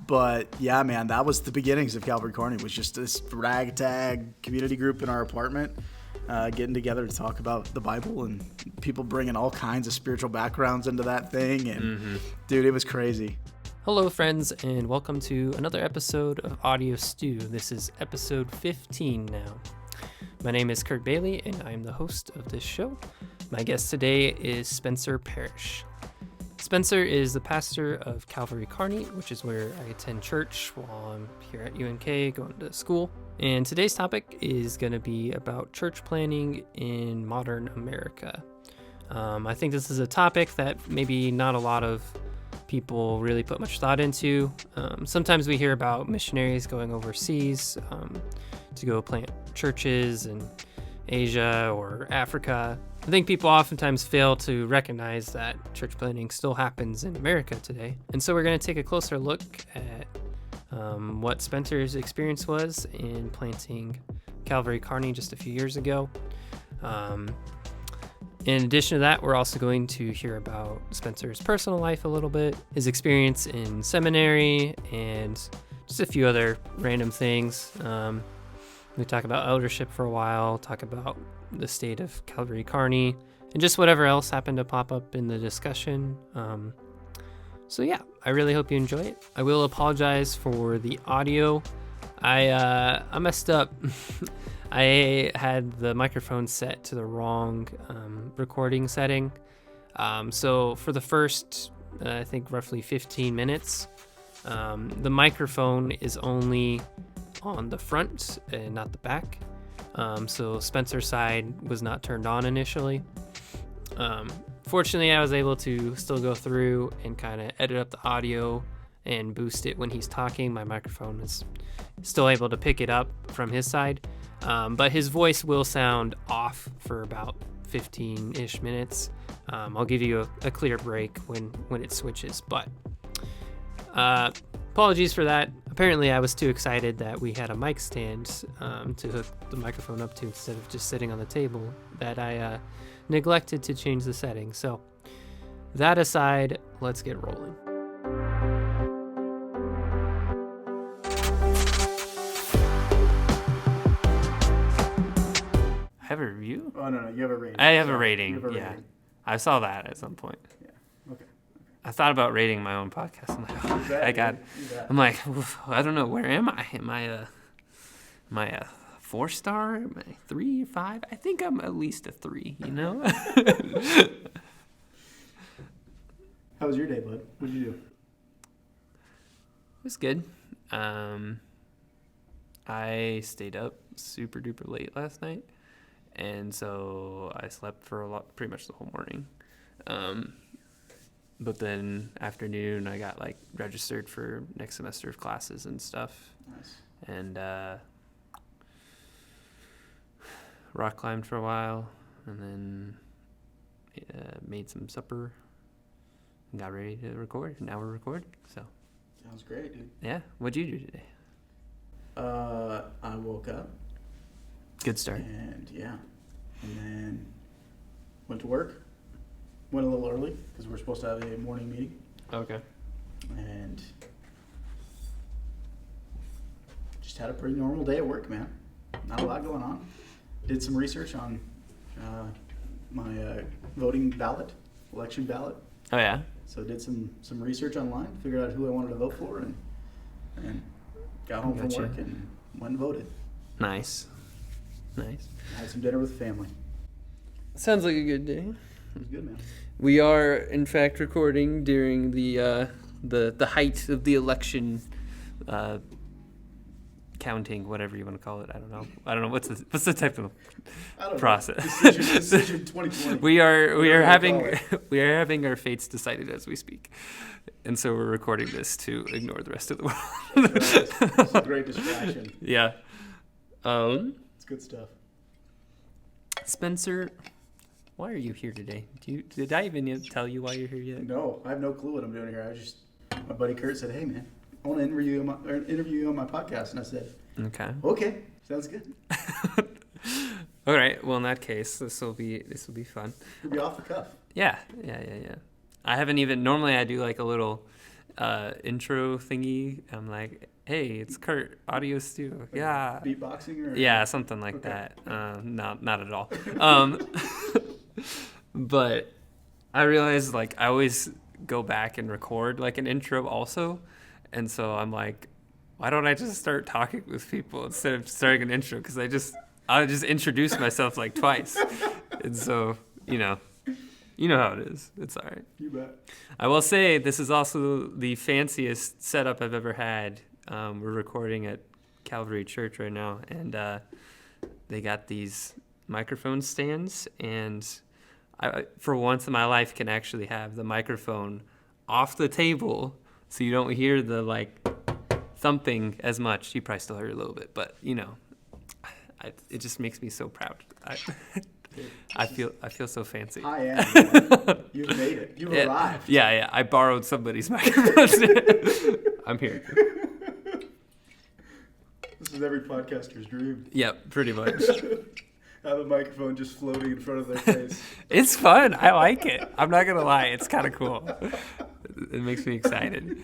But yeah, man, that was the beginnings of Calvary Kearney. Was just this ragtag community group in our apartment, getting together to talk about the Bible, and people bringing all kinds of spiritual backgrounds into that thing. And dude, it was crazy. Hello, friends, and welcome to another episode of Audio Stew. This is episode 15 now. My name is Kurt Bailey, and I'm the host of this show. My guest today is Spencer Parish. Spencer is the pastor of Calvary Kearney, which is where I attend church while I'm here at UNK going to school. And today's topic is going to be about church planning in modern America. I think this is a topic that maybe not a lot of people really put much thought into. Sometimes we hear about missionaries going overseas to go plant churches in Asia or Africa. I think people oftentimes fail to recognize that church planting still happens in America today. And so we're going to take a closer look at what Spencer's experience was in planting Calvary Kearney just a few years ago. In addition to that, we're also going to hear about Spencer's personal life a little bit, his experience in seminary, and just a few other random things. We talk about eldership for a while, talk about the state of Calvary Kearney, and just whatever else happened to pop up in the discussion. So yeah, I really hope you enjoy it. I will apologize for the audio. I messed up. I had the microphone set to the wrong recording setting. So for the first, I think roughly 15 minutes, the microphone is only on the front and not the back. So Spencer's side was not turned on initially. Fortunately, I was able to still go through and kind of edit up the audio and boost it when he's talking. My microphone is still able to pick it up from his side. But his voice will sound off for about 15-ish minutes. I'll give you a clear break when it switches. But apologies for that. Apparently, I was too excited that we had a mic stand to hook the microphone up to instead of just sitting on the table that I neglected to change the settings. So that aside, let's get rolling. I have a review? Oh, no, you have a rating. I have a rating, yeah. rating. I saw that at some point. Yeah, okay. I thought about rating my own podcast. I'm like, oh, I'm like, I don't know, where am I? Am I a 4-star? Am I 3, 5? I think I'm at least a 3, you know? How was your day, bud? What did you do? It was good. I stayed up super duper late last night. And so I slept for pretty much the whole morning. But then afternoon, I got registered for next semester of classes and stuff. Nice. And rock climbed for a while, and then made some supper and got ready to record. Now we're recording. So sounds great, dude. Yeah. What'd you do today? I woke up. Good start. And then went to work. Went a little early because we're supposed to have a morning meeting. Okay. And just had a pretty normal day at work, man. Not a lot going on. Did some research on my voting ballot, election ballot. Oh yeah. So did some research online, figured out who I wanted to vote for, and got home from work and went and voted. Nice. Had some dinner with family. Sounds like a good day. It was good, man. We are, in fact, recording during the height of the election counting, whatever you want to call it. I don't know. What's the type of process? Decision 2020. We are having our fates decided as we speak, and so we're recording this to ignore the rest of the world. It's a great distraction. Yeah. It's good stuff. Spencer, why are you here today? Did I even tell you why you're here yet? No, I have no clue what I'm doing here. My buddy Kurt said, "Hey man, I want to interview you on my podcast," and I said, "Okay, sounds good." All right. Well, in that case, this will be fun. It'll be off the cuff. Yeah. I haven't even. Normally, I do like a little intro thingy. I'm like, hey, it's Kurt, Audio Stew. Yeah. Beatboxing or? Yeah, something like that. No, not at all. But I realized like I always go back and record like an intro also. And so I'm like, why don't I just start talking with people instead of starting an intro? Because I'll just introduce myself like twice. And so, you know how it is. It's all right. You bet. I will say this is also the fanciest setup I've ever had. We're recording at Calvary Church right now, and they got these microphone stands, and I, for once in my life, can actually have the microphone off the table, so you don't hear the like thumping as much. You probably still hear it a little bit, but it just makes me so proud. I feel so fancy. I am. You've made it. You've arrived. Yeah. I borrowed somebody's microphone. I'm here. This is every podcaster's dream. Yep, pretty much. Have a microphone just floating in front of their face. It's fun. I like it. I'm not gonna lie. It's kind of cool. It makes me excited.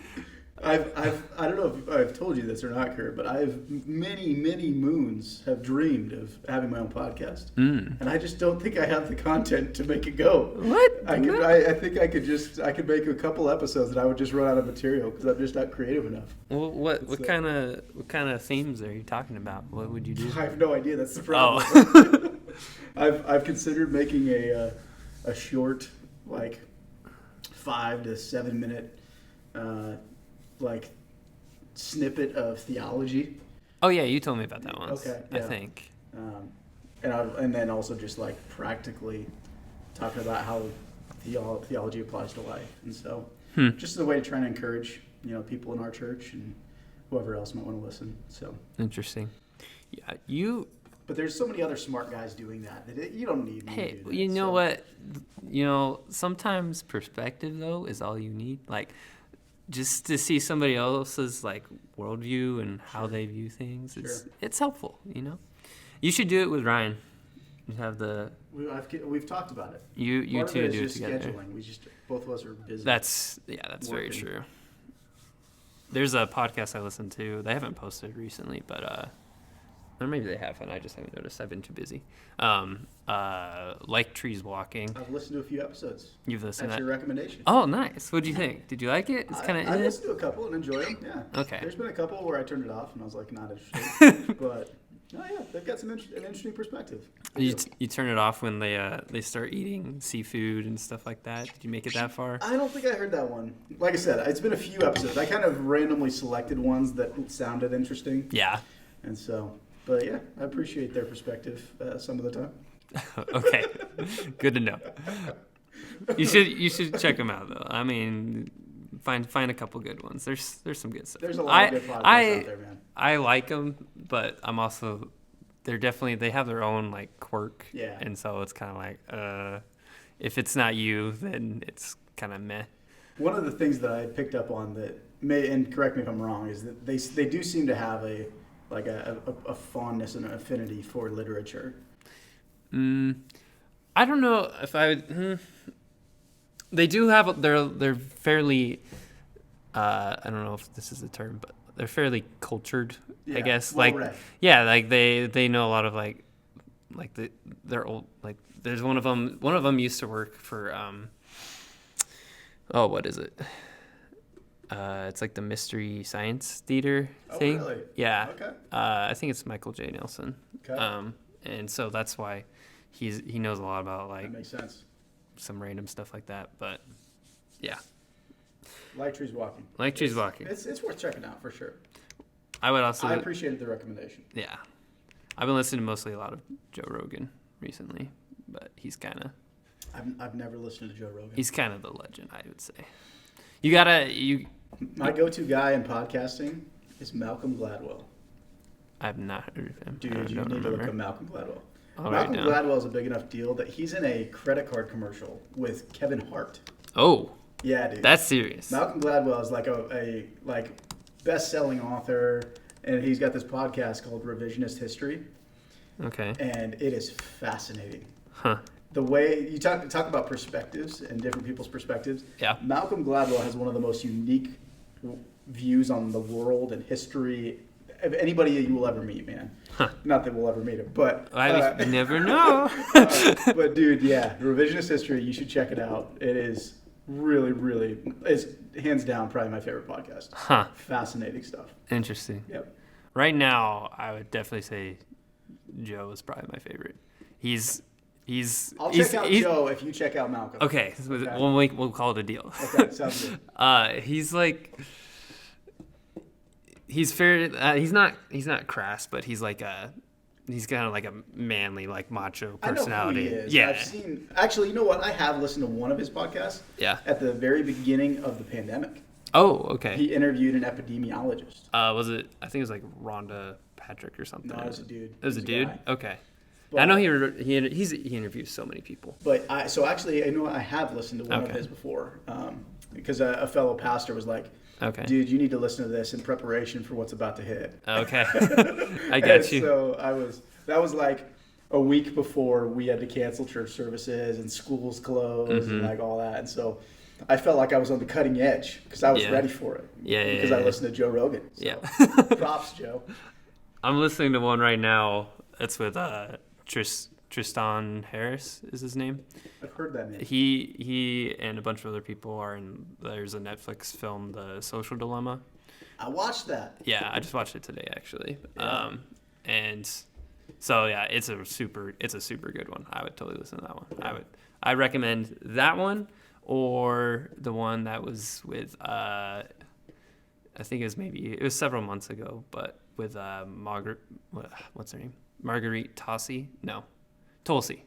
I don't know if I've told you this or not, Kurt, but I've many moons have dreamed of having my own podcast, and I just don't think I have the content to make it go. What? I think I could make a couple episodes that I would just run out of material because I'm just not creative enough. Well, what kind of themes are you talking about? What would you do? I have no idea. That's the problem. Oh. I've considered making a short, like 5 to 7 minute. Like snippet of theology. Oh yeah, you told me about that once. Okay, yeah. I think. And then also just like practically talking about how theology applies to life, and so just as a way to try and encourage people in our church and whoever else might want to listen. So interesting. Yeah, But there's so many other smart guys doing that you don't need. Hey, to do that, you know what? Sometimes perspective though is all you need. Like, just to see somebody else's like worldview and how they view things, it's helpful. You should do it with Ryan. You have we've talked about it. You two do it together. Scheduling. Both of us are busy. That's very true. There's a podcast I listen to. They haven't posted recently, but or maybe they have, and I just haven't noticed. I've been too busy. Like Trees Walking. I've listened to a few episodes. You've listened to that? That's your recommendation. Oh, nice. What'd you think? Did you like it? It's kind of. I listened to a couple and enjoyed them. Yeah. Okay. There's been a couple where I turned it off and I was like, not interested. But they've got an interesting perspective. You turn it off when they start eating seafood and stuff like that. Did you make it that far? I don't think I heard that one. Like I said, it's been a few episodes. I kind of randomly selected ones that sounded interesting. Yeah. And so. But yeah, I appreciate their perspective some of the time. Okay, good to know. You should check them out though. I mean, find a couple good ones. There's some good stuff. There's a lot of good podcasts out there, man. I like them, but I'm also they have their own like quirk. Yeah. And so it's kind of like if it's not you, then it's kind of meh. One of the things that I picked up on that and correct me if I'm wrong, is that they do seem to have a fondness and an affinity for literature. I don't know if I would. They do have. They're fairly. I don't know if this is a term, but they're fairly cultured. Yeah, I guess well-read. like they know a lot of like they're old. Like there's one of them. One of them used to work for. What is it? It's like the Mystery Science Theater thing. Oh, really? Yeah. Okay. I think it's Michael J. Nelson. Okay. And so that's why he knows a lot about like that makes sense. some random stuff like that. But yeah. Like Trees Walking. Like Trees Walking. It's worth checking out for sure. I appreciated the recommendation. Yeah. I've been listening to mostly a lot of Joe Rogan recently, but he's kind of. I've never listened to Joe Rogan. He's kind of the legend, I would say. My go-to guy in podcasting is Malcolm Gladwell. I've not heard of him. Dude, you need to look up Malcolm Gladwell. Malcolm Gladwell is a big enough deal that he's in a credit card commercial with Kevin Hart. Oh. Yeah, dude. That's serious. Malcolm Gladwell is like a best-selling author, and he's got this podcast called Revisionist History. Okay. And it is fascinating. Huh. The way you talk about perspectives and different people's perspectives. Yeah. Malcolm Gladwell has one of the most unique views on the world and history of anybody you will ever meet, man. Huh. Not that we'll ever meet him, but I never know. but dude, yeah, Revisionist History, you should check it out. It is really, really, it's hands down probably my favorite podcast. Huh. Fascinating stuff. Interesting. Yep. Right now, I would definitely say Joe is probably my favorite. I'll check out Joe if you check out Malcolm. Okay, we'll call it a deal. Okay, sounds good. He's like, he's fair. He's not crass, but he's like he's kind of like a manly, like macho personality. I know who he is. Yeah. I've seen. Actually, you know what? I have listened to one of his podcasts. Yeah. At the very beginning of the pandemic. Oh, okay. He interviewed an epidemiologist. Was it? I think it was like Rhonda Patrick or something. No, it was a dude. It was a dude. Guy. Okay. But, I know he interviews so many people. But I know I have listened to one of his before, because a fellow pastor was like, "Okay, dude, you need to listen to this in preparation for what's about to hit." Okay, I got you. So that was like a week before we had to cancel church services and schools closed and like all that, and so I felt like I was on the cutting edge because I was ready for it. Because I listened to Joe Rogan. So. Props, Joe. I'm listening to one right now. It's with Tristan Harris is his name. I've heard that name. He and a bunch of other people are in. There's a Netflix film, The Social Dilemma. I watched that. Yeah, I just watched it today actually. Yeah. And so yeah, it's a super good one. I would totally listen to that one. Yeah. I recommend that one or the one that was with I think it was several months ago, but with Margaret, what's her name? Marguerite Tossi? No. Tulsi.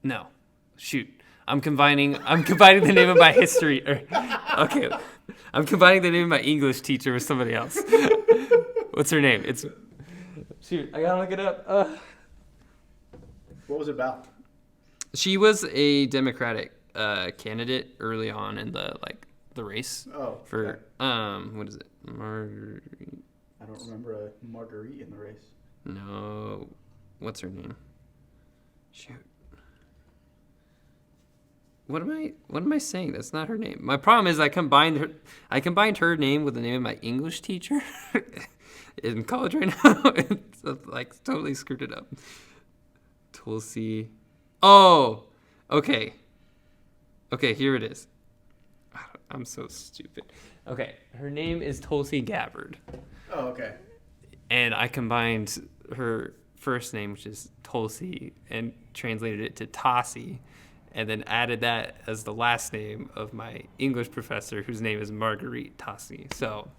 No. Shoot. I'm combining the name of my history. Okay. I'm combining the name of my English teacher with somebody else. What's her name? Shoot. I gotta look it up. What was it about? She was a Democratic candidate early on in the race. Oh. For okay. What is it? Marguerite. I don't remember a Marguerite in the race. No, what's her name? Shoot. What am I saying? That's not her name. My problem is I combined her name with the name of my English teacher in college right now. It's like totally screwed it up. Tulsi. Oh, okay. Okay, here it is. I'm so stupid. Okay, her name is Tulsi Gabbard. Oh, okay. And I combined her first name, which is Tulsi, and translated it to Tossi, and then added that as the last name of my English professor, whose name is Marguerite Tossi. So,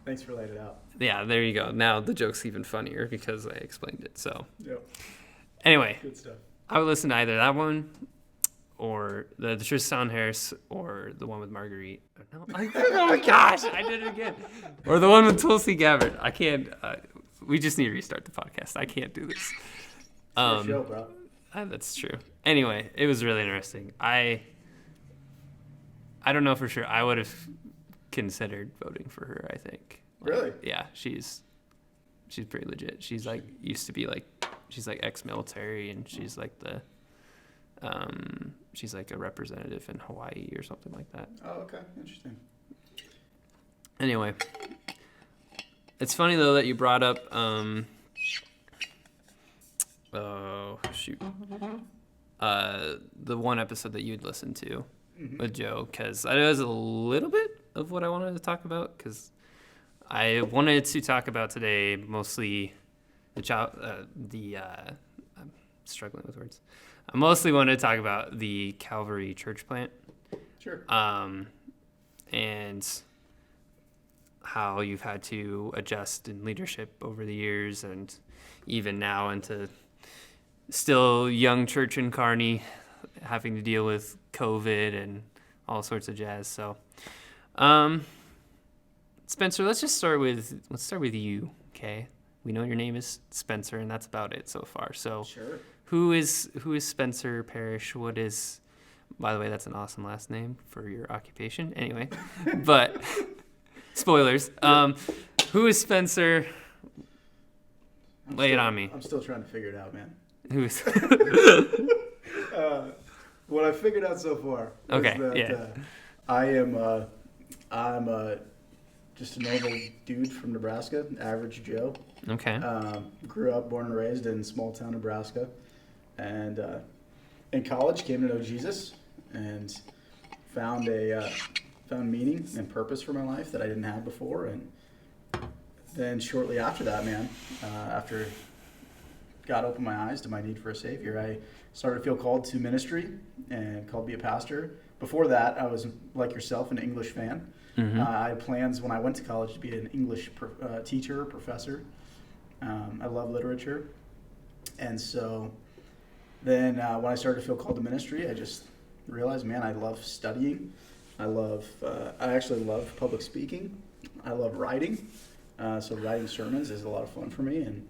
thanks for laying it out. Yeah, there you go. Now the joke's even funnier because I explained it. So, yep. Anyway, good stuff. I would listen to either that one or the Tristan Harris or the one with Marguerite. No, oh my gosh, I did it again. Or the one with Tulsi Gabbard. I can't. We just need to restart the podcast. I can't do this. It's your show, bro. That's true. Anyway, it was really interesting. I don't know for sure. I would have considered voting for her. I think. Really? Yeah, she's pretty legit. She's like used to be like she's like ex-military, and she's like she's like a representative in Hawaii or something like that. Oh, okay. Interesting. Anyway, it's funny though that you brought up oh shoot the one episode that you'd listened to with Joe, because it was a little bit of what I wanted to talk about, because I wanted to talk about today mostly I'm struggling with words. I mostly wanted to talk about the Calvary church plant. Sure. And how you've had to adjust in leadership over the years, and even now into still young church in Kearney, having to deal with COVID and all sorts of jazz. So, Spencer, let's start with you. Okay, we know your name is Spencer, and that's about it so far. So, sure. Who is Spencer Parish? What is, by the way, that's an awesome last name for your occupation. Anyway, but spoilers. Who is Spencer? Lay it on me. I'm still trying to figure it out, man. Who is? What I figured out so far is that I am I'm just a normal dude from Nebraska, average Joe. Okay. Grew up, born and raised in small town Nebraska, and in college came to know Jesus and found meaning and purpose for my life that I didn't have before. And then shortly after that, man, after God opened my eyes to my need for a Savior, I started to feel called to ministry and called to be a pastor. Before that, I was, like yourself, an English fan. Mm-hmm. I had plans when I went to college to be an English teacher, professor. I love literature. And so then when I started to feel called to ministry, I just realized, man, I love studying. I actually love public speaking. I love writing. So writing sermons is a lot of fun for me. And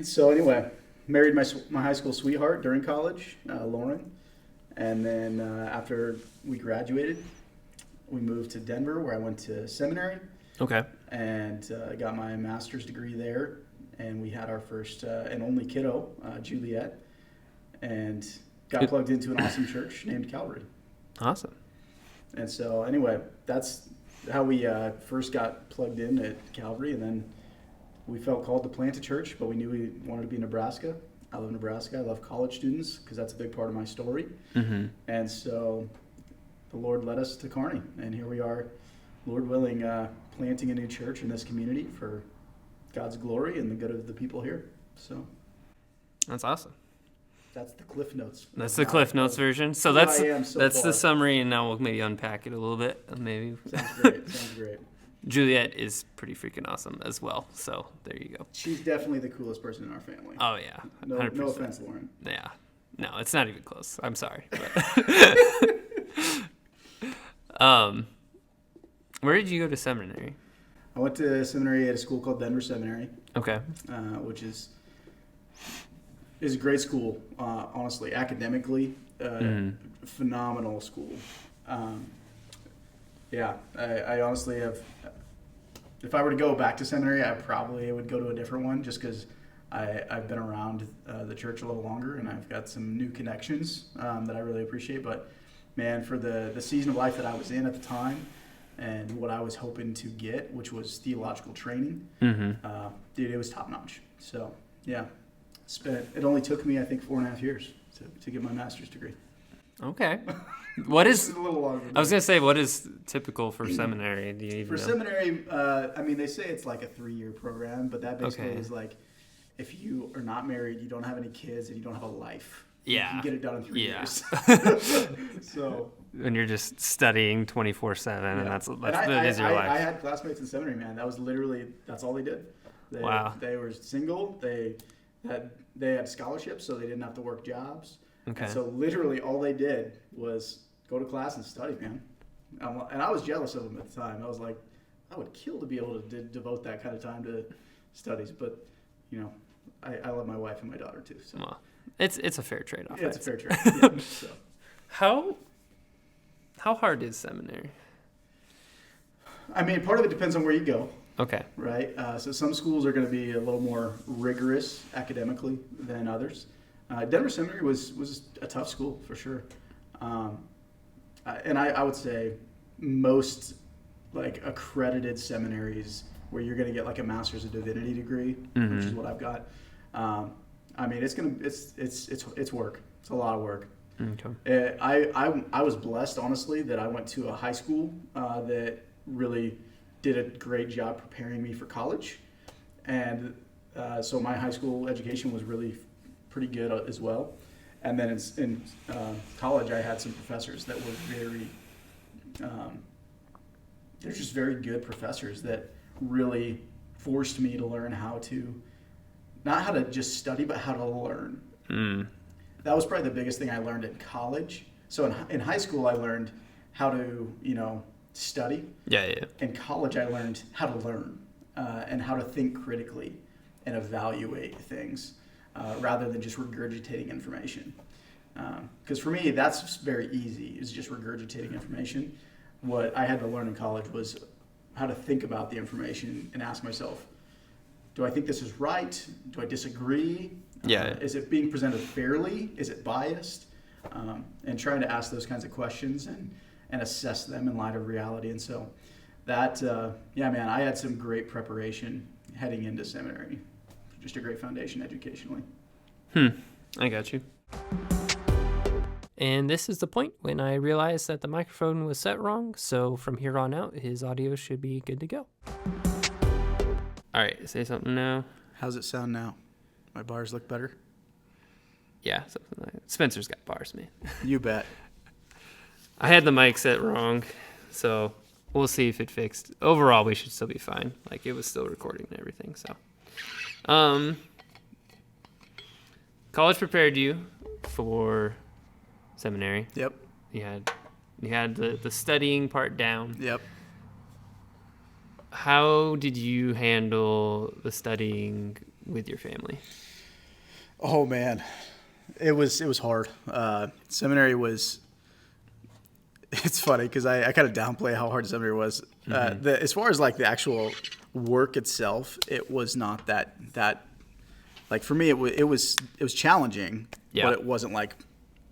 so anyway, married my high school sweetheart during college, Lauren. And then after we graduated, we moved to Denver, where I went to seminary. Okay. And got my master's degree there. And we had our first and only kiddo, Juliet. And got plugged into an awesome church named Calvary. Awesome. And so anyway, that's how we first got plugged in at Calvary. And then we felt called to plant a church, but we knew we wanted to be in Nebraska. I love Nebraska. I love college students because that's a big part of my story. Mm-hmm. And so the Lord led us to Kearney. And here we are, Lord willing, planting a new church in this community for God's glory and the good of the people here. So that's awesome. That's the Cliff Notes. That's the Cliff Notes version. So that's the summary, and now we'll maybe unpack it a little bit. Maybe. Sounds great. Juliet is pretty freaking awesome as well. So there you go. She's definitely the coolest person in our family. Oh yeah. No offense, Lauren. Yeah. No, it's not even close. I'm sorry. But where did you go to seminary? I went to seminary at a school called Denver Seminary. Okay. Which is a great school, honestly. Academically, phenomenal school. I honestly have. If I were to go back to seminary, I probably would go to a different one just because I've been around the church a little longer and I've got some new connections that I really appreciate. But man, for the season of life that I was in at the time and what I was hoping to get, which was theological training, dude, it was top notch. So yeah, it only took me, I think, 4.5 years to get my master's degree. Okay. What is a little longer. I was gonna say, what is typical for seminary? Do you even know? Seminary, they say it's like a 3-year program, but that basically is like if you are not married, you don't have any kids, and you don't have a life. Yeah. You can get it done in 3 years. So. When you're just studying 24/7, and that is your life. I had classmates in seminary, man. That was literally that's all they did. They were single. They had scholarships, so they didn't have to work jobs. Okay. And so literally all they did was go to class and study, man. And I was jealous of them at the time. I was like, I would kill to be able to devote that kind of time to studies. But, I love my wife and my daughter too. So. Well, it's a fair trade-off. Yeah, it's a fair trade. Yeah, so. How hard is seminary? Part of it depends on where you go. Okay. Right? So some schools are going to be a little more rigorous academically than others. Denver Seminary was a tough school for sure. And I would say most accredited seminaries where you're going to get a master's of divinity degree, which is what I've got. It's work. It's a lot of work. Okay. I was blessed, honestly, that I went to a high school that really did a great job preparing me for college. And so my high school education was really pretty good as well. And then in college, I had some professors that were they're just very good professors that really forced me to learn not how to just study, but how to learn. That was probably the biggest thing I learned in college. So in high school, I learned how to, study. Yeah. In college, I learned how to learn and how to think critically and evaluate things. Rather than just regurgitating information. Because for me, that's very easy, is just regurgitating information. What I had to learn in college was how to think about the information and ask myself, do I think this is right? Do I disagree? Yeah. Is it being presented fairly? Is it biased? And trying to ask those kinds of questions and assess them in light of reality. And so that, yeah, man, I had some great preparation heading into seminary. Just a great foundation educationally. I got you. And this is the point when I realized that the microphone was set wrong, so from here on out, his audio should be good to go. All right, say something now. How's it sound now? My bars look better? Yeah, something like that. Spencer's got bars, man. You bet. I had the mic set wrong, so we'll see if it fixed. Overall, we should still be fine. Like, it was still recording and everything, so. College prepared you for seminary. Yep. You had the studying part down. Yep. How did you handle the studying with your family? Oh man, it was hard. Seminary was. It's funny because I kind of downplay how hard seminary was. As far as like the actual work itself, it was not that like for me it was challenging, but it wasn't like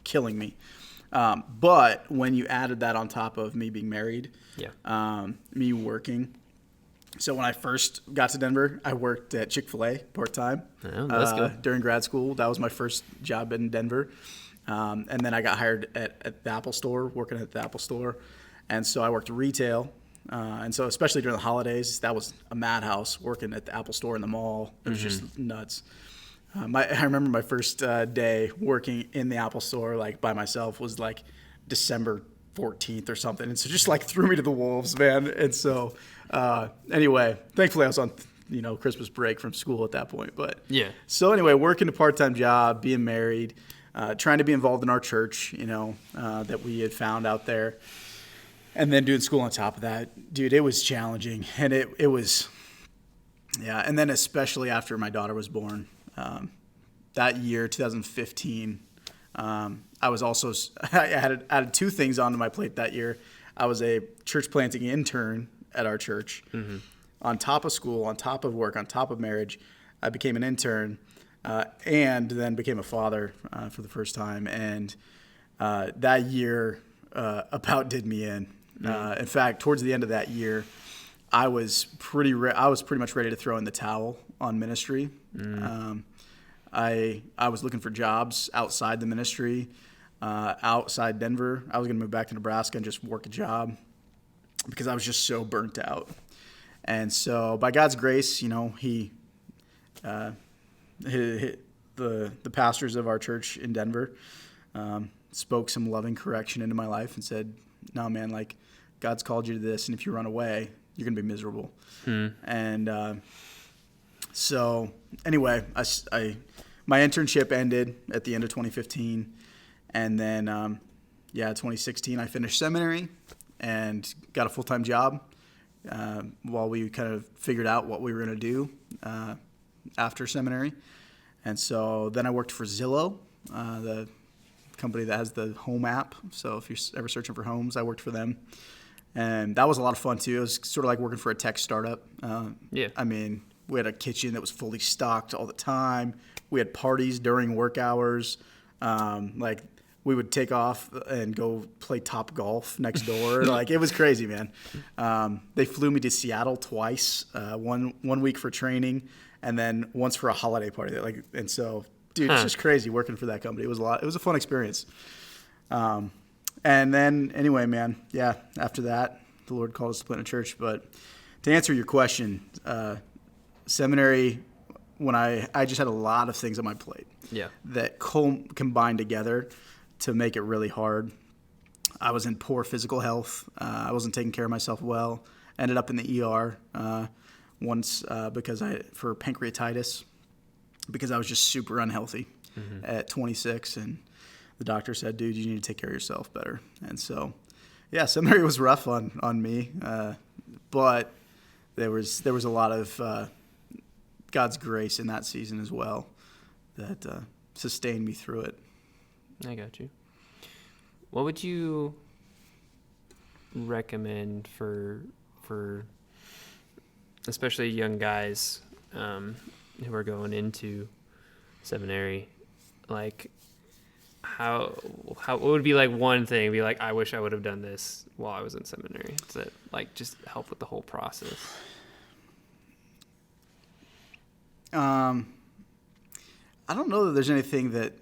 killing me. But when you added that on top of me being married, me working. So when I first got to Denver, I worked at Chick-fil-A part-time during grad school. That was my first job in Denver. And then I got hired at the Apple Store, working at the Apple Store. And so I worked retail. And so especially during the holidays, that was a madhouse, working at the Apple Store in the mall. It was just nuts. I remember my first day working in the Apple Store, like by myself, was like December 14th or something. And so just like threw me to the wolves, man. And so anyway, thankfully I was on, Christmas break from school at that point. But so anyway, working a part-time job, being married, trying to be involved in our church, that we had found out there. And then doing school on top of that, dude, it was challenging. And it was, and then especially after my daughter was born, that year, 2015, I was also, I added two things onto my plate that year. I was a church planting intern at our church. On top of school, on top of work, on top of marriage, I became an intern and then became a father for the first time. And that year about did me in. In fact, towards the end of that year, I was pretty much ready to throw in the towel on ministry. I was looking for jobs outside the ministry, outside Denver. I was going to move back to Nebraska and just work a job because I was just so burnt out. And so by God's grace, the pastors of our church in Denver spoke some loving correction into my life and said, no, man, like God's called you to this. And if you run away, you're going to be miserable. And so anyway, my internship ended at the end of 2015. And then, 2016, I finished seminary and got a full-time job while we kind of figured out what we were going to do after seminary. And so then I worked for Zillow, the company that has the home app. So if you're ever searching for homes, I worked for them. And that was a lot of fun, too. It was sort of like working for a tech startup. I mean, we had a kitchen that was fully stocked all the time. We had parties during work hours. We would take off and go play Top Golf next door. It was crazy, man. They flew me to Seattle twice, one week for training, and then once for a holiday party. And so, dude, it's just crazy working for that company. It was a fun experience. And then, anyway, man, after that, the Lord called us to plant a church. But to answer your question, seminary, when I just had a lot of things on my plate that combined together to make it really hard. I was in poor physical health. I wasn't taking care of myself well. Ended up in the ER once for pancreatitis because I was just super unhealthy at 26. And the doctor said, dude, you need to take care of yourself better. And so, seminary was rough on me. But there was a lot of God's grace in that season as well that sustained me through it. I got you. What would you recommend for especially young guys who are going into seminary? Like, what would be like one thing? Be like, I wish I would have done this while I was in seminary. Does it like just help with the whole process? I don't know that there's anything that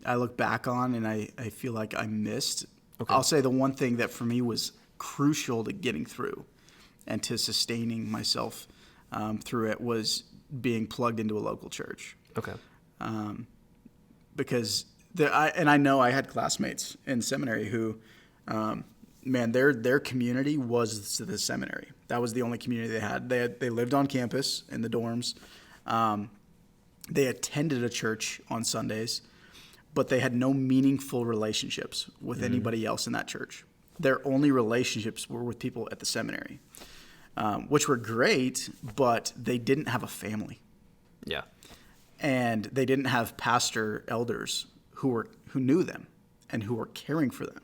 I look back on and I feel like I missed. Okay. I'll say the one thing that for me was crucial to getting through and to sustaining myself through it was being plugged into a local church. Okay. Because I know I had classmates in seminary who, their community was the seminary. That was the only community they had. They lived on campus in the dorms. They attended a church on Sundays, but they had no meaningful relationships with anybody else in that church. Their only relationships were with people at the seminary, which were great, but they didn't have a family. Yeah. And they didn't have pastor elders who knew them and who were caring for them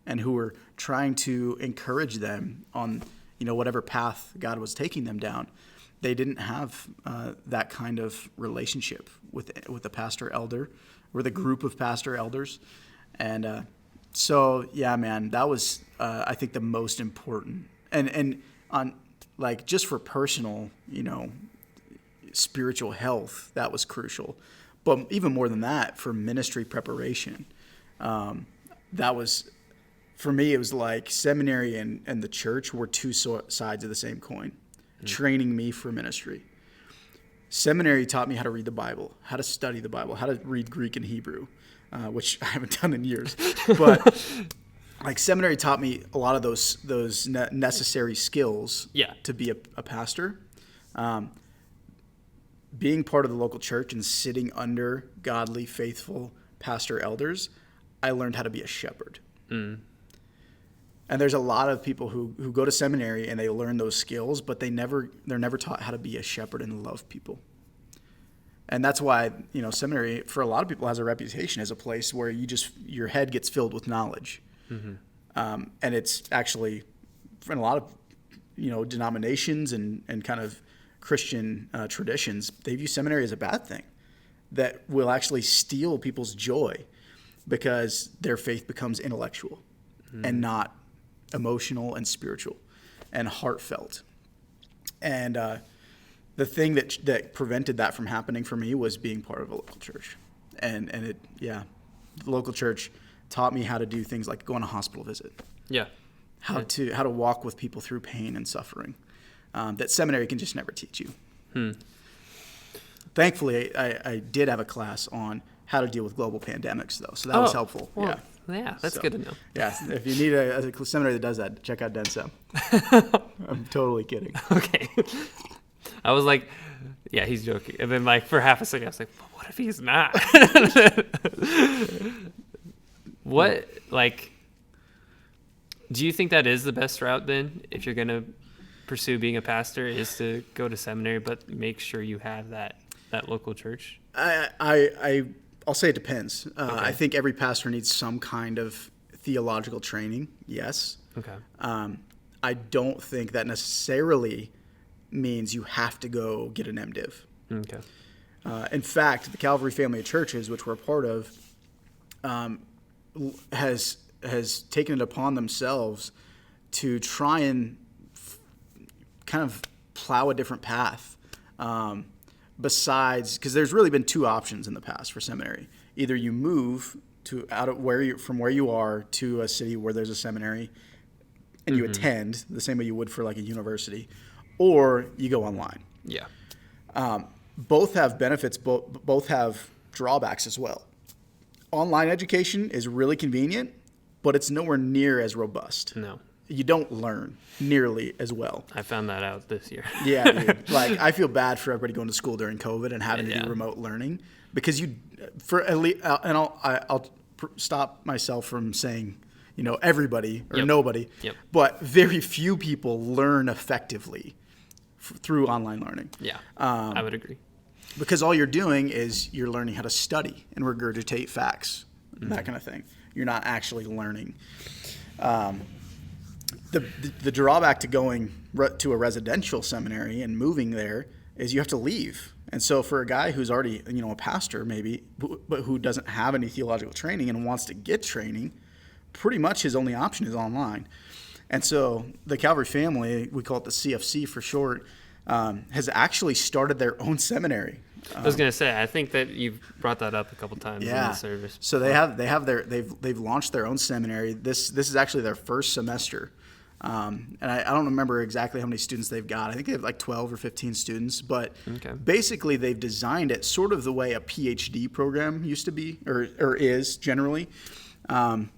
and who were trying to encourage them on, whatever path God was taking them down. They didn't have that kind of relationship with the pastor elder or the group of pastor elders. And so, yeah, man, that was, I think, the most important. And on like just for personal, spiritual health, that was crucial. But even more than that, for ministry preparation, that was, for me, it was like seminary and the church were two sides of the same coin, training me for ministry. Seminary taught me how to read the Bible, how to study the Bible, how to read Greek and Hebrew, which I haven't done in years. But like seminary taught me a lot of those necessary skills to be a pastor. Being part of the local church and sitting under godly, faithful pastor elders, I learned how to be a shepherd. And there's a lot of people who go to seminary and they learn those skills, but they're never taught how to be a shepherd and love people. And that's why, seminary for a lot of people has a reputation as a place where your head gets filled with knowledge. And it's actually, in a lot of, denominations and kind of Christian traditions, they view seminary as a bad thing that will actually steal people's joy because their faith becomes intellectual and not emotional and spiritual and heartfelt. And the thing that prevented that from happening for me was being part of a local church. And the local church taught me how to do things like go on a hospital visit. Yeah. How to walk with people through pain and suffering. That seminary can just never teach you. Thankfully, I did have a class on how to deal with global pandemics, though, so that was helpful. Well, yeah, that's good to know. Yeah, if you need a seminary that does that, check out DenSem. I'm totally kidding. Okay. I was like, yeah, he's joking. And then, like, for half a second, I was like, but what if he's not? What, like, do you think that is the best route, then, if you're going to pursue being a pastor, is to go to seminary, but make sure you have that local church? I'll say it depends. Okay. I think every pastor needs some kind of theological training. Yes. Okay. I don't think that necessarily means you have to go get an MDiv. Okay. In fact, the Calvary family of churches, which we're a part of, has taken it upon themselves to try and kind of plow a different path. Besides, because there's really been two options in the past for seminary. Either you move from where you are to a city where there's a seminary and you attend the same way you would for like a university, or you go online. Yeah. Both have benefits, both have drawbacks as well. Online education is really convenient, but it's nowhere near as robust. No. You don't learn nearly as well. I found that out this year. Yeah, dude. Like, I feel bad for everybody going to school during COVID and having to do remote learning because I'll stop myself from saying, everybody or nobody, but very few people learn effectively through online learning. Yeah, I would agree. Because all you're doing is you're learning how to study and regurgitate facts, that kind of thing. You're not actually learning. The drawback to going to a residential seminary and moving there is you have to leave And so for a guy who's already, a pastor maybe, but who doesn't have any theological training and wants to get training, pretty much his only option is online. And so the Calvary family, we call it the CFC for short, has actually started their own seminary. I was going to say, I think that you've brought that up a couple times in the service. So they've launched their own seminary. This is actually their first semester. And I don't remember exactly how many students they've got. I think they have like 12 or 15 students, but basically they've designed it sort of the way a PhD program used to be or is generally,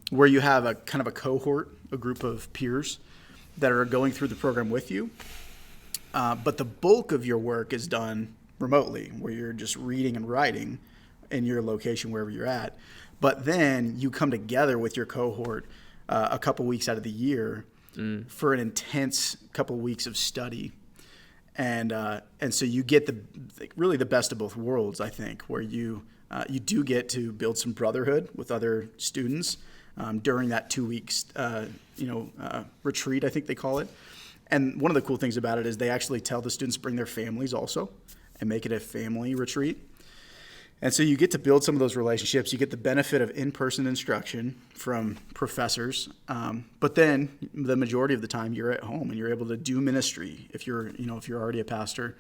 where you have a kind of a cohort, a group of peers that are going through the program with you. But the bulk of your work is done remotely, where you're just reading and writing in your location wherever you're at. But then you come together with your cohort a couple weeks out of the year for an intense couple weeks of study. And so you get really the best of both worlds, I think, where you do get to build some brotherhood with other students during that 2 weeks retreat, I think they call it. And one of the cool things about it is they actually tell the students to bring their families also and make it a family retreat. And so you get to build some of those relationships. You get the benefit of in-person instruction from professors. But then the majority of the time you're at home and you're able to do ministry if you're already a pastor.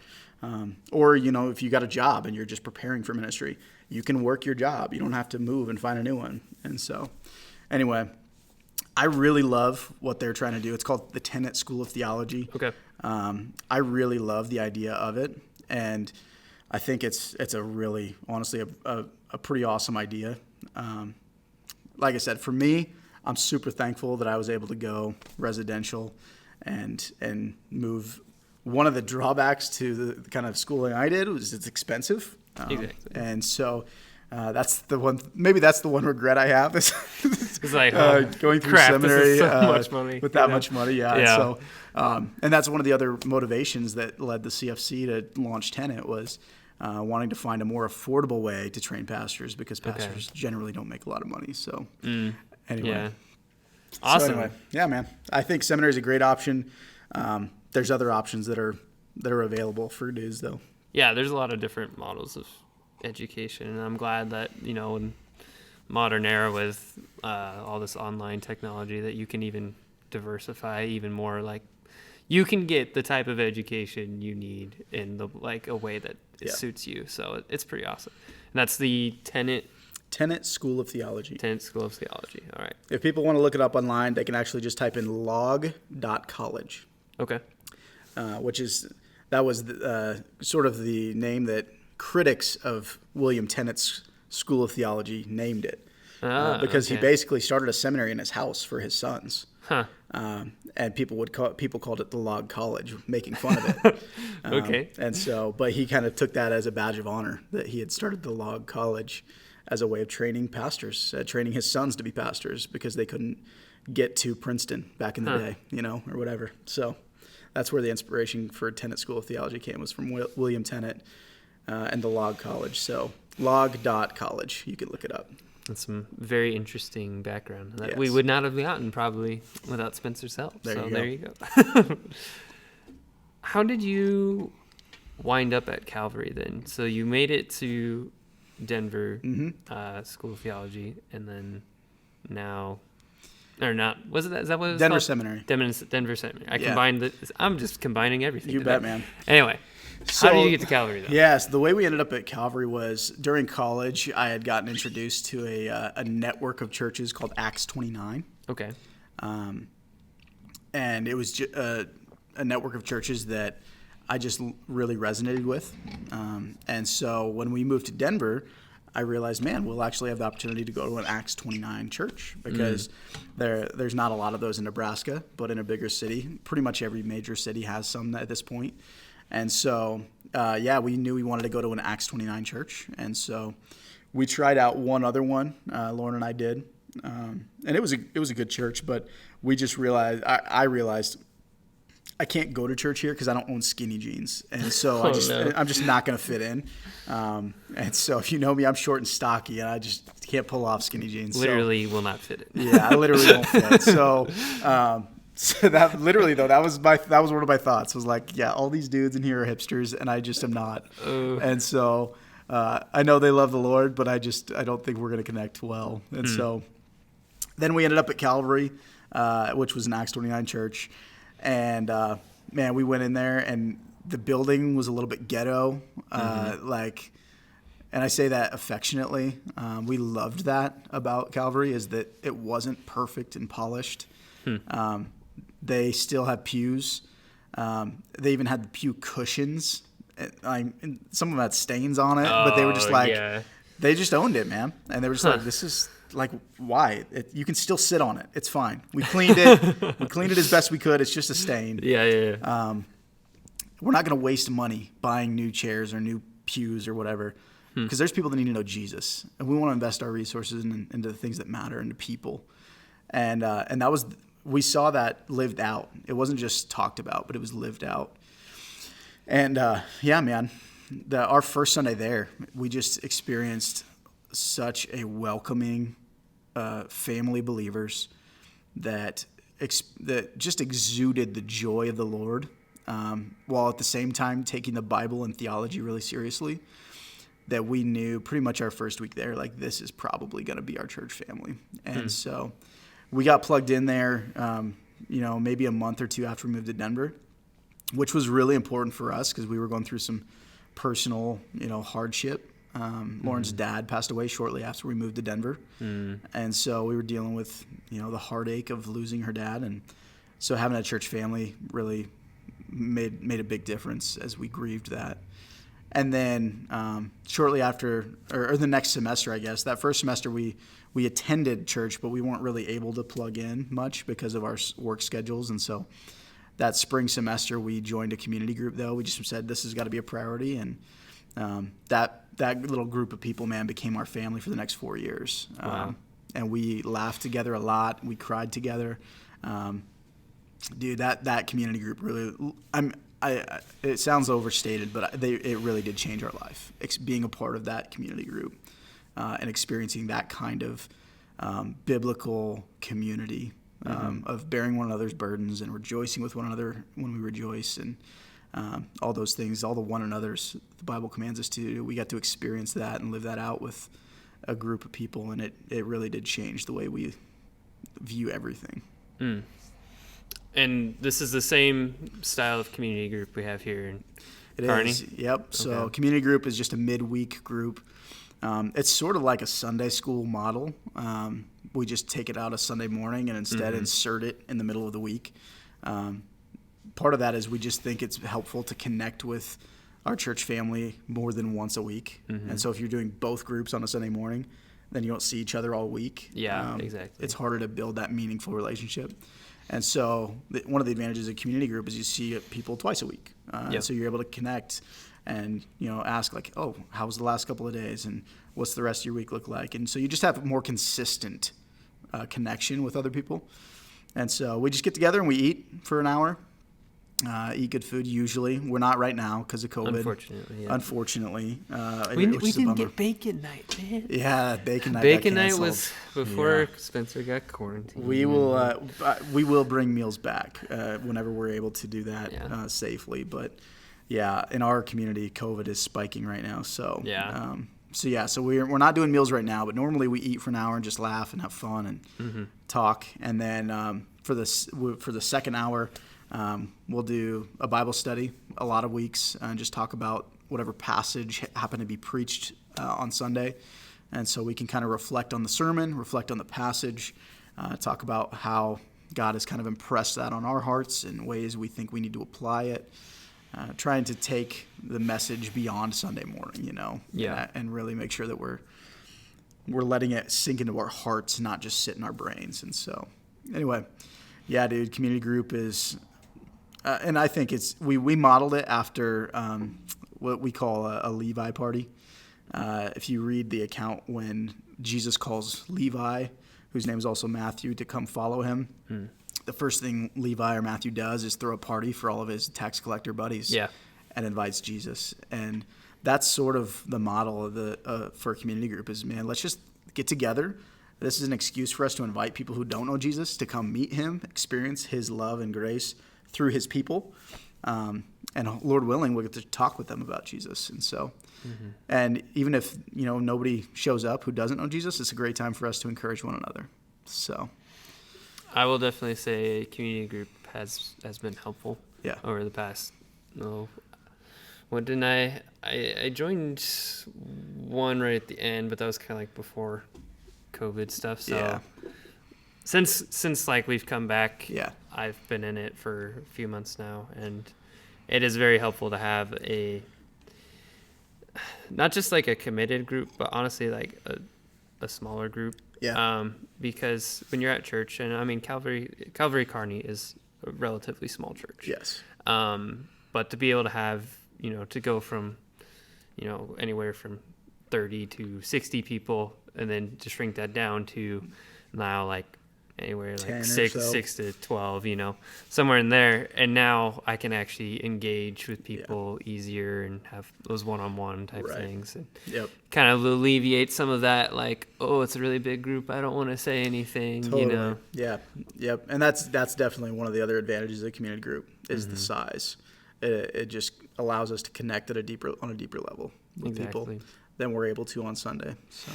Or, if you got a job and you're just preparing for ministry, you can work your job. You don't have to move and find a new one. And so anyway, I really love what they're trying to do. It's called the Tenet School of Theology. Okay. I really love the idea of it, and I think it's a really, honestly, a pretty awesome idea. Like I said, for me, I'm super thankful that I was able to go residential and move. One of the drawbacks to the kind of schooling I did was it's expensive. Exactly. And so that's the one. Maybe that's the one regret I have is it's like going through crap, seminary this is so much money, with that much money. Yeah. So, and that's one of the other motivations that led the CFC to launch Tenet was wanting to find a more affordable way to train pastors because pastors generally don't make a lot of money. So, anyway, awesome. So anyway, yeah, man. I think seminary is a great option. There's other options that are available for dudes though. Yeah, there's a lot of different models of education, and I'm glad that in modern era with all this online technology that you can even diversify even more. Like you can get the type of education you need in a way that suits you. So it's pretty awesome. And that's the Tenet School of Theology. Tenet School of Theology. All right. If people want to look it up online, they can actually just type in log.college. Okay. That was sort of the name that critics of William Tenet's School of Theology named it. Because he basically started a seminary in his house for his sons. Huh. And people called it the Log College, making fun of it. Okay. And so, but he kind of took that as a badge of honor that he had started the Log College as a way of training pastors, training his sons to be pastors because they couldn't get to Princeton back in the day, or whatever. So that's where the inspiration for Tenet School of Theology came, was from William Tenet and the Log College. So log.college, you could look it up. That's some very interesting background that we would not have gotten probably without Spencer's help. There you go. How did you wind up at Calvary then? So you made it to Denver School of Theology, and then now, or not? Was it that? Is that what it was Denver called? Seminary. Denver Seminary. Combined. I'm just combining everything. You bet, man. Anyway. How did you get to Calvary, though? Yes, the way we ended up at Calvary was during college, I had gotten introduced to a network of churches called Acts 29. Okay. And it was a network of churches that I just really resonated with. And so when we moved to Denver, I realized, man, we'll actually have the opportunity to go to an Acts 29 church because there's not a lot of those in Nebraska, but in a bigger city, pretty much every major city has some at this point. And so, we knew we wanted to go to an Acts 29 church. And so we tried out one other one, Lauren and I did. And it was a good church, but we just realized, I realized I can't go to church here because I don't own skinny jeans. And so I'm just not going to fit in. And so if you know me, I'm short and stocky, and I just can't pull off skinny jeans. Literally will not fit in. Yeah, I literally won't fit. So So that literally though, that was one of my thoughts. Was like, yeah, all these dudes in here are hipsters, and I just am not. And so I know they love the Lord, but I don't think we're gonna connect well. And so then we ended up at Calvary, which was an Acts 29 church, and man, we went in there, and the building was a little bit ghetto, and I say that affectionately. We loved that about Calvary, is that it wasn't perfect and polished. They still had pews. They even had the pew cushions. And some of them had stains on it, but they were just like, they just owned it, man. And they were just like, this is like, why? You can still sit on it. It's fine. We cleaned it. We cleaned it as best we could. It's just a stain. We're not going to waste money buying new chairs or new pews or whatever, because there's people that need to know Jesus, and we want to invest our resources into the things that matter, into people. And that was, we saw that lived out. It wasn't just talked about, but it was lived out. And yeah, man, our first Sunday there, we just experienced such a welcoming family believers that just exuded the joy of the Lord, while at the same time taking the Bible and theology really seriously. That we knew pretty much our first week there, like, this is probably going to be our church family. And so we got plugged in there, maybe a month or two after we moved to Denver, which was really important for us because we were going through some personal, hardship. Lauren's dad passed away shortly after we moved to Denver. And so we were dealing with, the heartache of losing her dad. And so having a church family really made a big difference as we grieved that. And then shortly after, or the next semester, I guess, that first semester we attended church, but we weren't really able to plug in much because of our work schedules. And so that spring semester, we joined a community group, though. We just said this has got to be a priority. And that little group of people, man, became our family for the next 4 years. Wow. And we laughed together a lot. We cried together. Dude, that community group really, it sounds overstated, but it really did change our life. Being a part of that community group and experiencing that kind of biblical community of bearing one another's burdens and rejoicing with one another when we rejoice, and all those things, all the one another's the Bible commands us to do. We got to experience that and live that out with a group of people, and it really did change the way we view everything. And this is the same style of community group we have here in Kearney? It is, yep. So community group is just a midweek group. It's sort of like a Sunday school model. We just take it out a Sunday morning and instead insert it in the middle of the week. Part of that is we just think it's helpful to connect with our church family more than once a week. And so if you're doing both groups on a Sunday morning, then you don't see each other all week. Yeah, exactly. It's harder to build that meaningful relationship. And so one of the advantages of community group is you see people twice a week. So you're able to connect and, ask like, oh, how was the last couple of days? And what's the rest of your week look like? And so you just have a more consistent connection with other people. And so we just get together and we eat for an hour, eat good food usually. We're not right now because of COVID. Unfortunately. We didn't get bacon night, man. Yeah, bacon night. Bacon night was before Spencer got quarantined. We will bring meals back whenever we're able to do that safely. But yeah, in our community, COVID is spiking right now. So so we're not doing meals right now. But normally we eat for an hour and just laugh and have fun and talk. And then for the second hour, we'll do a Bible study a lot of weeks and just talk about whatever passage happened to be preached on Sunday. And so we can kind of reflect on the sermon, reflect on the passage, talk about how God has kind of impressed that on our hearts and ways we think we need to apply it, trying to take the message beyond Sunday morning, and really make sure that we're letting it sink into our hearts, not just sit in our brains. And so anyway, yeah, dude, community group is... and I think we modeled it after what we call a Levi party. If you read the account when Jesus calls Levi, whose name is also Matthew, to come follow him, the first thing Levi or Matthew does is throw a party for all of his tax collector buddies and invites Jesus. And that's sort of the model of for a community group is, man, let's just get together This is an excuse for us to invite people who don't know Jesus to come meet him, experience his love and grace through his people. And Lord willing, we'll get to talk with them about Jesus. And so, and even if, nobody shows up who doesn't know Jesus, it's a great time for us to encourage one another. So I will definitely say community group has been helpful. Yeah. Over the past, what didn't I joined one right at the end, but that was kind of like before COVID stuff. So yeah. since like we've come back, Yeah. I've been in it for a few months now, and it is very helpful to have not just like a committed group, but honestly like a smaller group. Yeah. Because when you're at church, and I mean Calvary Kearney is a relatively small church. Yes. But to be able to have, to go from, anywhere from 30 to 60 people, and then to shrink that down to now like anywhere like 6 to 12, somewhere in there. And now I can actually engage with people easier and have those one-on-one type things. And kind of alleviate some of that, like, oh, it's a really big group, I don't want to say anything, Totally. Yeah. Yep. And that's definitely one of the other advantages of the community group is the size. It just allows us to connect on a deeper level with people than we're able to on Sunday. So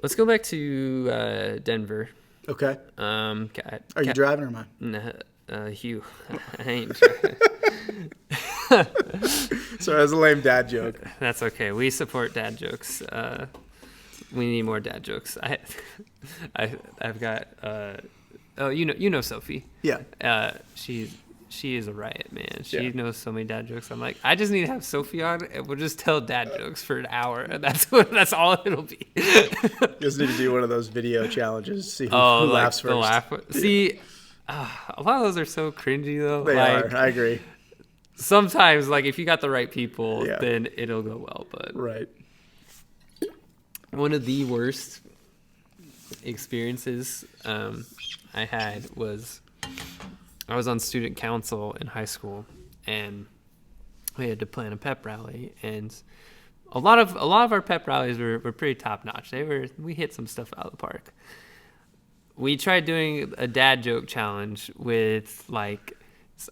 let's go back to Denver. Okay. Are you driving or am I? Nah, Hugh. I ain't driving. Sorry, that was a lame dad joke. That's okay. We support dad jokes. We need more dad jokes. I've got. You know Sophie. Yeah. She is a riot, man. She knows so many dad jokes. I'm like, I just need to have Sophie on, and we'll just tell dad jokes for an hour, and that's all it'll be. Just need to do one of those video challenges. See who laughs first. See, a lot of those are so cringy though. They are. I agree. Sometimes, like if you got the right people, then it'll go well. But right. One of the worst experiences I had was I was on student council in high school, and we had to plan a pep rally, and a lot of our pep rallies were pretty top notch. We hit some stuff out of the park. We tried doing a dad joke challenge with like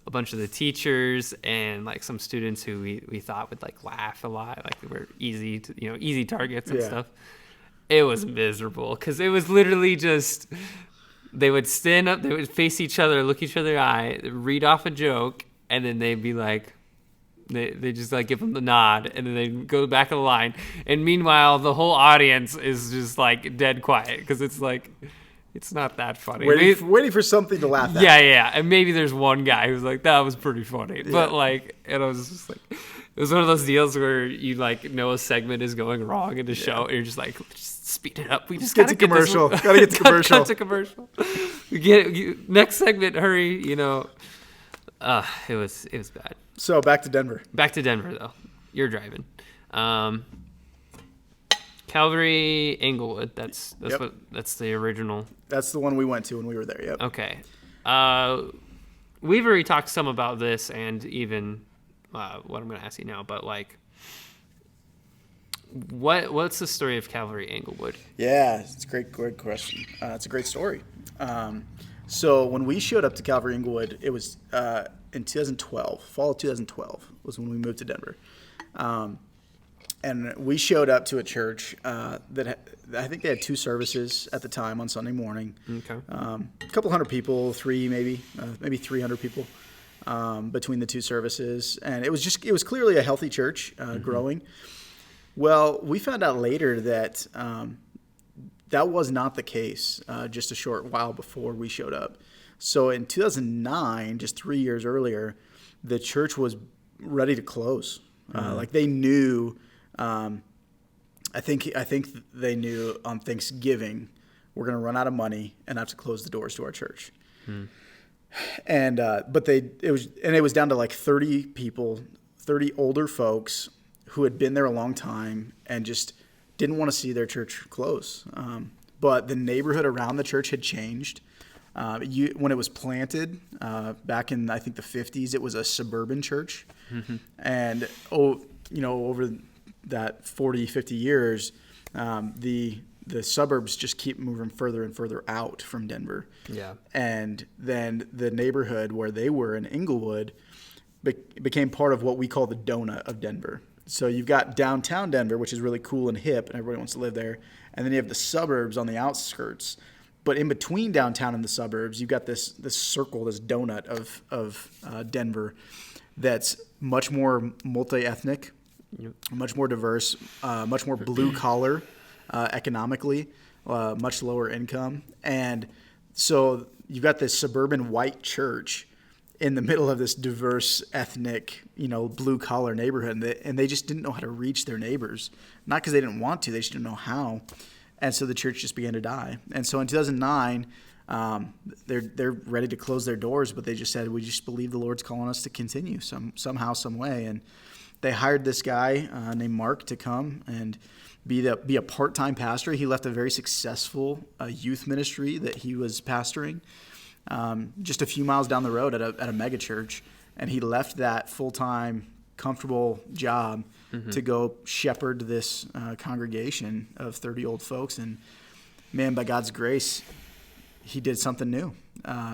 a bunch of the teachers and like some students who we thought would like laugh a lot, like they were easy targets and stuff. It was miserable because it was literally just. They would stand up, they would face each other, look each other in the eye, read off a joke, and then they'd be like, they just like give them the nod, and then they'd go back of the line. And meanwhile, the whole audience is just like dead quiet because it's like, it's not that funny. Waiting for something to laugh at. Yeah. And maybe there's one guy who's like, that was pretty funny. Yeah. But like, and I was just like, it was one of those deals where you like know a segment is going wrong in the show, and you're just like, just speed it up. We just gotta get commercial. Gotta get to commercial. Cut to commercial. We get next segment. Hurry. It was bad. So back to Denver. Back to Denver though. You're driving. Calvary Englewood. That's the original. That's the one we went to when we were there. Yep. Okay. We've already talked some about this, and even what I'm going to ask you now, but like, what's the story of Calvary Englewood? Yeah, it's a great question. It's a great story. So when we showed up to Calvary Englewood, it was in 2012, fall of 2012 was when we moved to Denver. And we showed up to a church that I think they had 2 services at the time on Sunday morning. Okay. A couple hundred people, maybe 300 people between the 2 services. And it was clearly a healthy church, growing. Well, we found out later that that was not the case just a short while before we showed up. So in 2009, just 3 years earlier, the church was ready to close. Like they knew, I think they knew on Thanksgiving we're going to run out of money and have to close the doors to our church. And but it was down to like 30 people, 30 older folks who had been there a long time and just didn't want to see their church close. But the neighborhood around the church had changed. When it was planted back in, I think, the 50s, it was a suburban church. And over that 40, 50 years, the the suburbs just keep moving further and further out from Denver. Yeah. And then the neighborhood where they were in Inglewood became part of what we call the donut of Denver. So you've got downtown Denver, which is really cool and hip, and everybody wants to live there. And then you have the suburbs on the outskirts. But in between downtown and the suburbs, you've got this circle, this donut of Denver that's much more multi-ethnic, much more diverse, much more blue-collar economically, much lower income. And so you've got this suburban white church in the middle of this diverse ethnic, blue-collar neighborhood. And they just didn't know how to reach their neighbors. Not because they didn't want to, they just didn't know how. And so the church just began to die. And so in 2009, they're ready to close their doors, but they just said, we just believe the Lord's calling us to continue somehow, some way. And they hired this guy named Mark to come and be a part-time pastor. He left a very successful youth ministry that he was pastoring just a few miles down the road at a mega church. And he left that full-time, comfortable job to go shepherd this congregation of 30 old folks. And man, by God's grace, he did something new.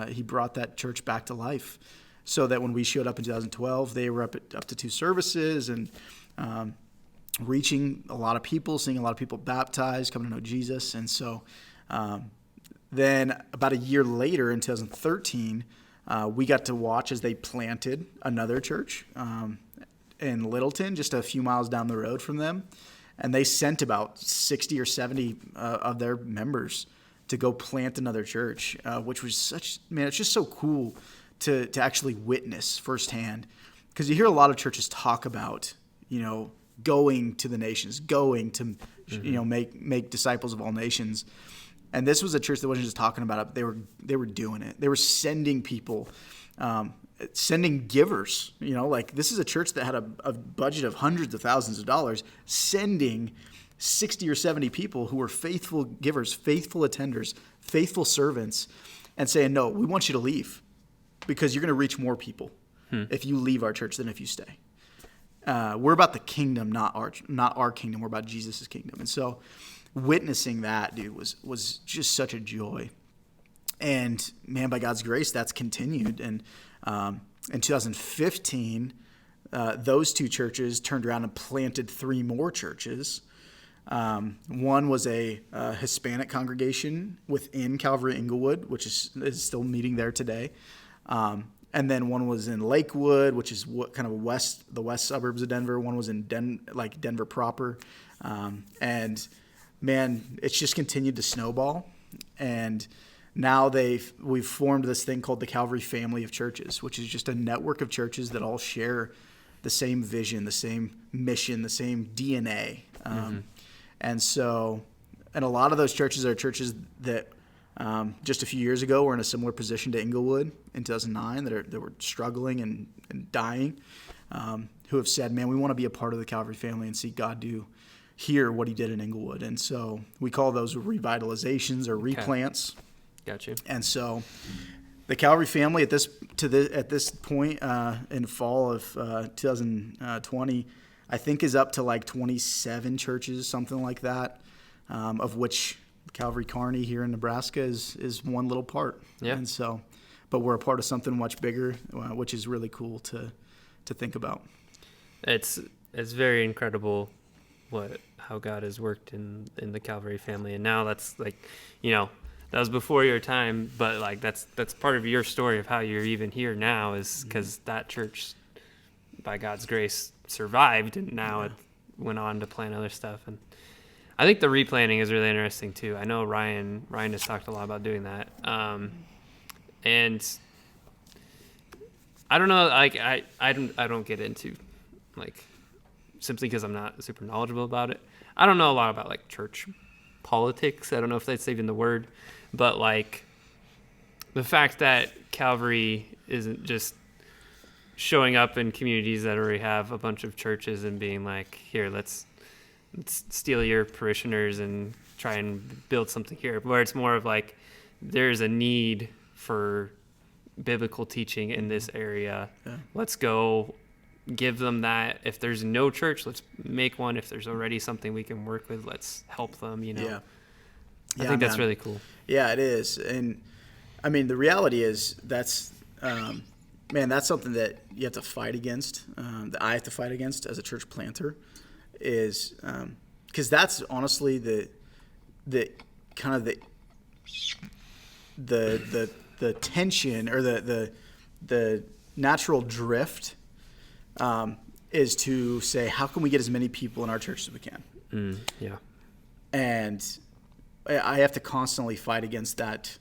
He brought that church back to life so that when we showed up in 2012, they were up to 2 services and reaching a lot of people, seeing a lot of people baptized, coming to know Jesus. And so then about a year later in 2013, we got to watch as they planted another church in Littleton, just a few miles down the road from them. And they sent about 60 or 70 of their members to go plant another church, which was it's just so cool to actually witness firsthand. Because you hear a lot of churches talk about, going to the nations, going to, make disciples of all nations. And this was a church that wasn't just talking about it, they were doing it. They were sending people, sending givers, this is a church that had a budget of hundreds of thousands of dollars, sending 60 or 70 people who were faithful givers, faithful attenders, faithful servants, and saying, no, we want you to leave because you're going to reach more people if you leave our church than if you stay. We're about the kingdom, not our kingdom. We're about Jesus' kingdom. And so witnessing that, dude, was just such a joy. And man, by God's grace, that's continued. And in 2015, those 2 churches turned around and planted 3 more churches. One was a Hispanic congregation within Calvary Inglewood, which is still meeting there today. And then one was in Lakewood, which is the west suburbs of Denver. One was in Denver proper. And man, it's just continued to snowball. And now we've formed this thing called the Calvary family of churches, which is just a network of churches that all share the same vision, the same mission, the same DNA. And so, and a lot of those churches are churches that just a few years ago were in a similar position to Inglewood in 2009 that were struggling and dying, who have said, man, we want to be a part of the Calvary family and see God do here what he did in Inglewood. And so we call those revitalizations or replants. Okay. Gotcha. And so the Calvary family at this point in fall of 2020, I think is up to like 27 churches, something like that, of which Calvary Kearney here in Nebraska is one little part. Yeah. And so, but we're a part of something much bigger, which is really cool to think about. It's very incredible how God has worked in the Calvary family, and now that's that was before your time, but that's part of your story of how you're even here now is because that church, by God's grace, survived, and now it went on to plant other stuff. And I think the replanting is really interesting too. I know Ryan has talked a lot about doing that, and I don't know, I don't get into simply because I'm not super knowledgeable about it. I don't know a lot about church politics. I don't know if that's even the word, but the fact that Calvary isn't just showing up in communities that already have a bunch of churches and being here, let's steal your parishioners and try and build something here, where it's more of there's a need for biblical teaching in this area. Yeah. Let's go give them that. If there's no church, let's make one. If there's already something we can work with, let's help them, Yeah. I think that's really cool. Yeah, it is. And I mean, the reality is that's something that you have to fight against, that I have to fight against as a church planter, is because that's honestly the kind of the tension, or the natural drift, is to say, how can we get as many people in our church as we can? Yeah. And I have to constantly fight against that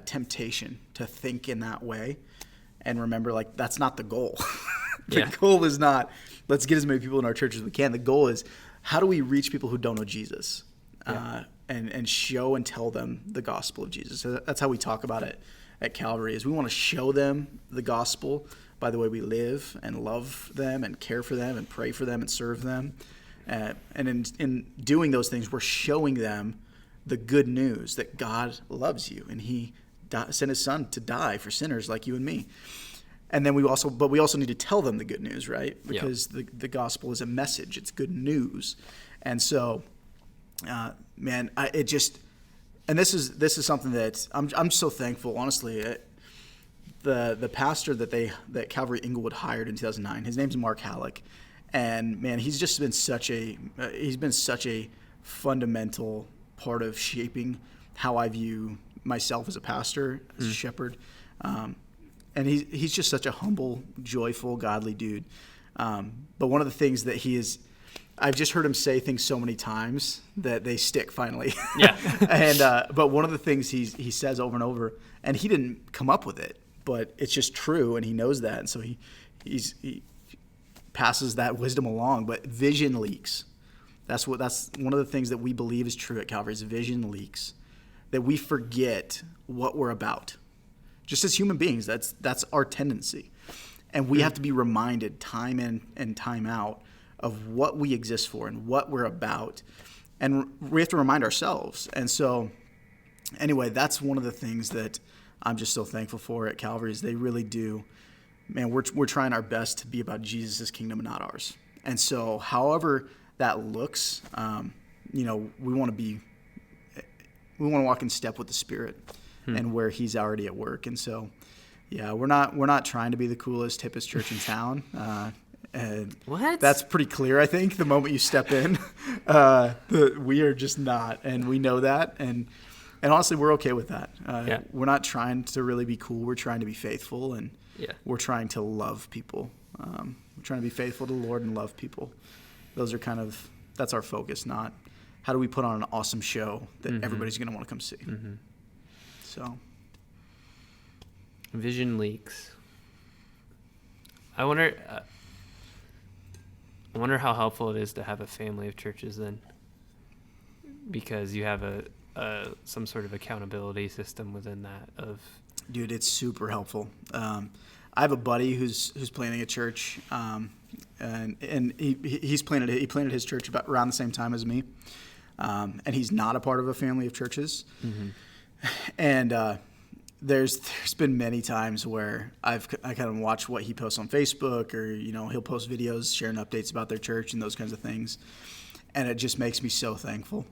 temptation to think in that way, and remember, like, that's not the goal. The goal is not, let's get as many people in our church as we can. The goal is, how do we reach people who don't know Jesus, and show and tell them the gospel of Jesus. So that's how we talk about it at Calvary, is we want to show them the gospel by the way we live and love them and care for them and pray for them and serve them. And in doing those things, we're showing them the good news that God loves you, and he sent his son to die for sinners like you and me. And then we also need to tell them the good news, right? Because the gospel is a message. It's good news. And so, and this is something that I'm so thankful, honestly. The pastor that Calvary Inglewood hired in 2009, his name's Mark Halleck, and man, he's been such a fundamental part of shaping how I view myself as a pastor, as a shepherd. And he's just such a humble, joyful, godly dude. But one of the things that I've just heard him say things so many times that they stick finally. Yeah. But one of the things he says over and over, and he didn't come up with it, but it's just true, and he knows that, and so he passes that wisdom along. But vision leaks. That's one of the things that we believe is true at Calvary, is vision leaks. That we forget what we're about. Just as human beings, that's our tendency. And we have to be reminded time in and time out of what we exist for and what we're about. And we have to remind ourselves. And so, anyway, that's one of the things that I'm just so thankful for at Calvary, is they really do. Man, we're trying our best to be about Jesus' kingdom and not ours. And so, however that looks, we want to walk in step with the Spirit and where He's already at work. And so, yeah, we're not trying to be the coolest, hippest church in town. And what? That's pretty clear, I think, the moment you step in. We are just not, and we know that. And honestly, we're okay with that. We're not trying to really be cool. We're trying to be faithful, and we're trying to love people. We're trying to be faithful to the Lord and love people. Those are that's our focus, not how do we put on an awesome show that everybody's going to want to come see. Mm-hmm. So, vision leaks. I wonder how helpful it is to have a family of churches then, because you have some sort of accountability system within that. Dude, it's super helpful. I have a buddy who's planning a church, and he planted his church about around the same time as me, and he's not a part of a family of churches. Mm-hmm. And there's been many times where I kind of watch what he posts on Facebook, or he'll post videos sharing updates about their church and those kinds of things, and it just makes me so thankful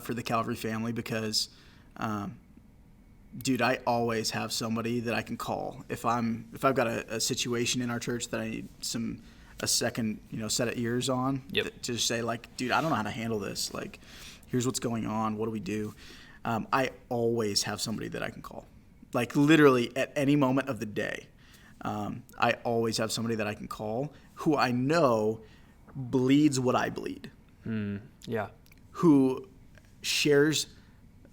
for the Calvary family, because dude, I always have somebody that I can call if I've got a situation in our church that I need a second set of ears on. Yep. To just say, like, dude, I don't know how to handle this. Like, here's what's going on. What do we do? I always have somebody that I can call. Like, literally at any moment of the day, I always have somebody that I can call who I know bleeds what I bleed. Yeah. Who shares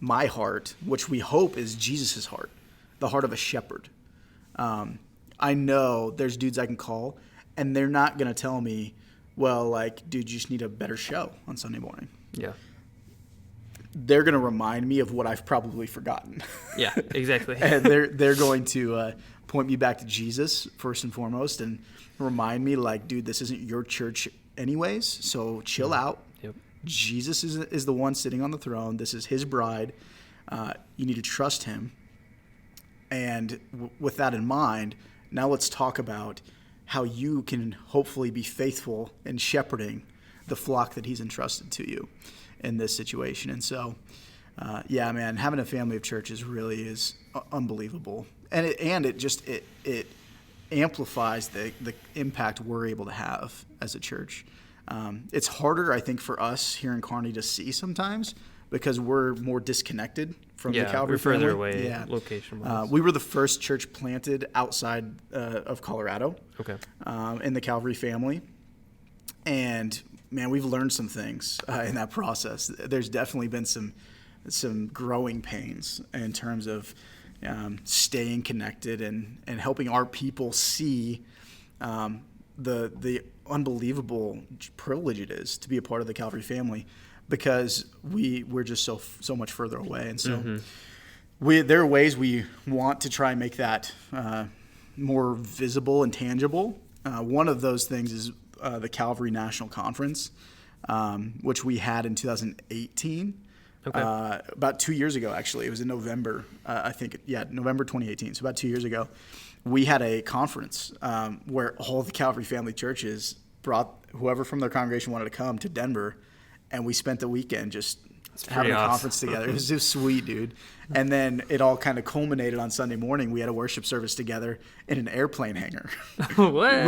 my heart, which we hope is Jesus' heart, the heart of a shepherd. I know there's dudes I can call, and they're not going to tell me, well, like, dude, you just need a better show on Sunday morning. Yeah. They're going to remind me of what I've probably forgotten. Yeah, exactly. And they're going to point me back to Jesus first and foremost, and remind me, like, dude, this isn't your church anyways, so chill out. Yep. Jesus is the one sitting on the throne. This is his bride. You need to trust him. And with that in mind, now let's talk about how you can hopefully be faithful in shepherding the flock that he's entrusted to you in this situation. And so, Yeah, man, having a family of churches really is unbelievable, and it amplifies the impact we're able to have as a church. It's harder, I think, for us here in Kearney to see sometimes because we're more disconnected from the Calvary family. Further away location-wise. We were the first church planted outside of Colorado. Okay. In the Calvary family, and man, we've learned some things in that process. There's definitely been some growing pains in terms of staying connected and helping our people see the unbelievable privilege it is to be a part of the Calvary family, because we're just so much further away. And so there are ways we want to try and make that more visible and tangible. One of those things is the Calvary National Conference, which we had in 2018. Okay. About 2 years ago, actually. It was in November, November 2018. So about 2 years ago, we had a conference where all the Calvary family churches brought whoever from their congregation wanted to come to Denver, and we spent the weekend just having a conference together. It was just sweet, dude. And then it all kind of culminated on Sunday morning. We had a worship service together in an airplane hangar. What?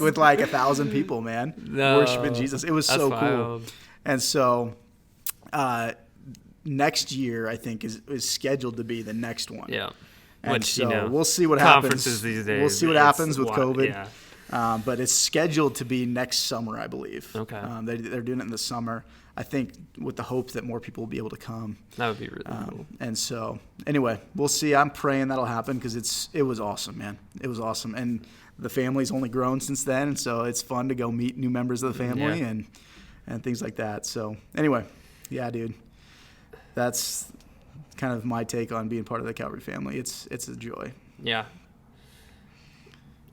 with like 1,000 people, man, worshiping Jesus. It was so cool. And so next year, I think, is scheduled to be the next one. Yeah. And which, so we'll see what conferences happens. These days, we'll see what happens with COVID. Yeah. But it's scheduled to be next summer, I believe. Okay. They're doing it in the summer, I think, with the hope that more people will be able to come. That would be really cool. And so, anyway, we'll see. I'm praying that'll happen because it was awesome, man. It was awesome. And the family's only grown since then, and so it's fun to go meet new members of the family and things like that. So, anyway, yeah, dude. That's kind of my take on being part of the Calvary family. It's a joy. Yeah.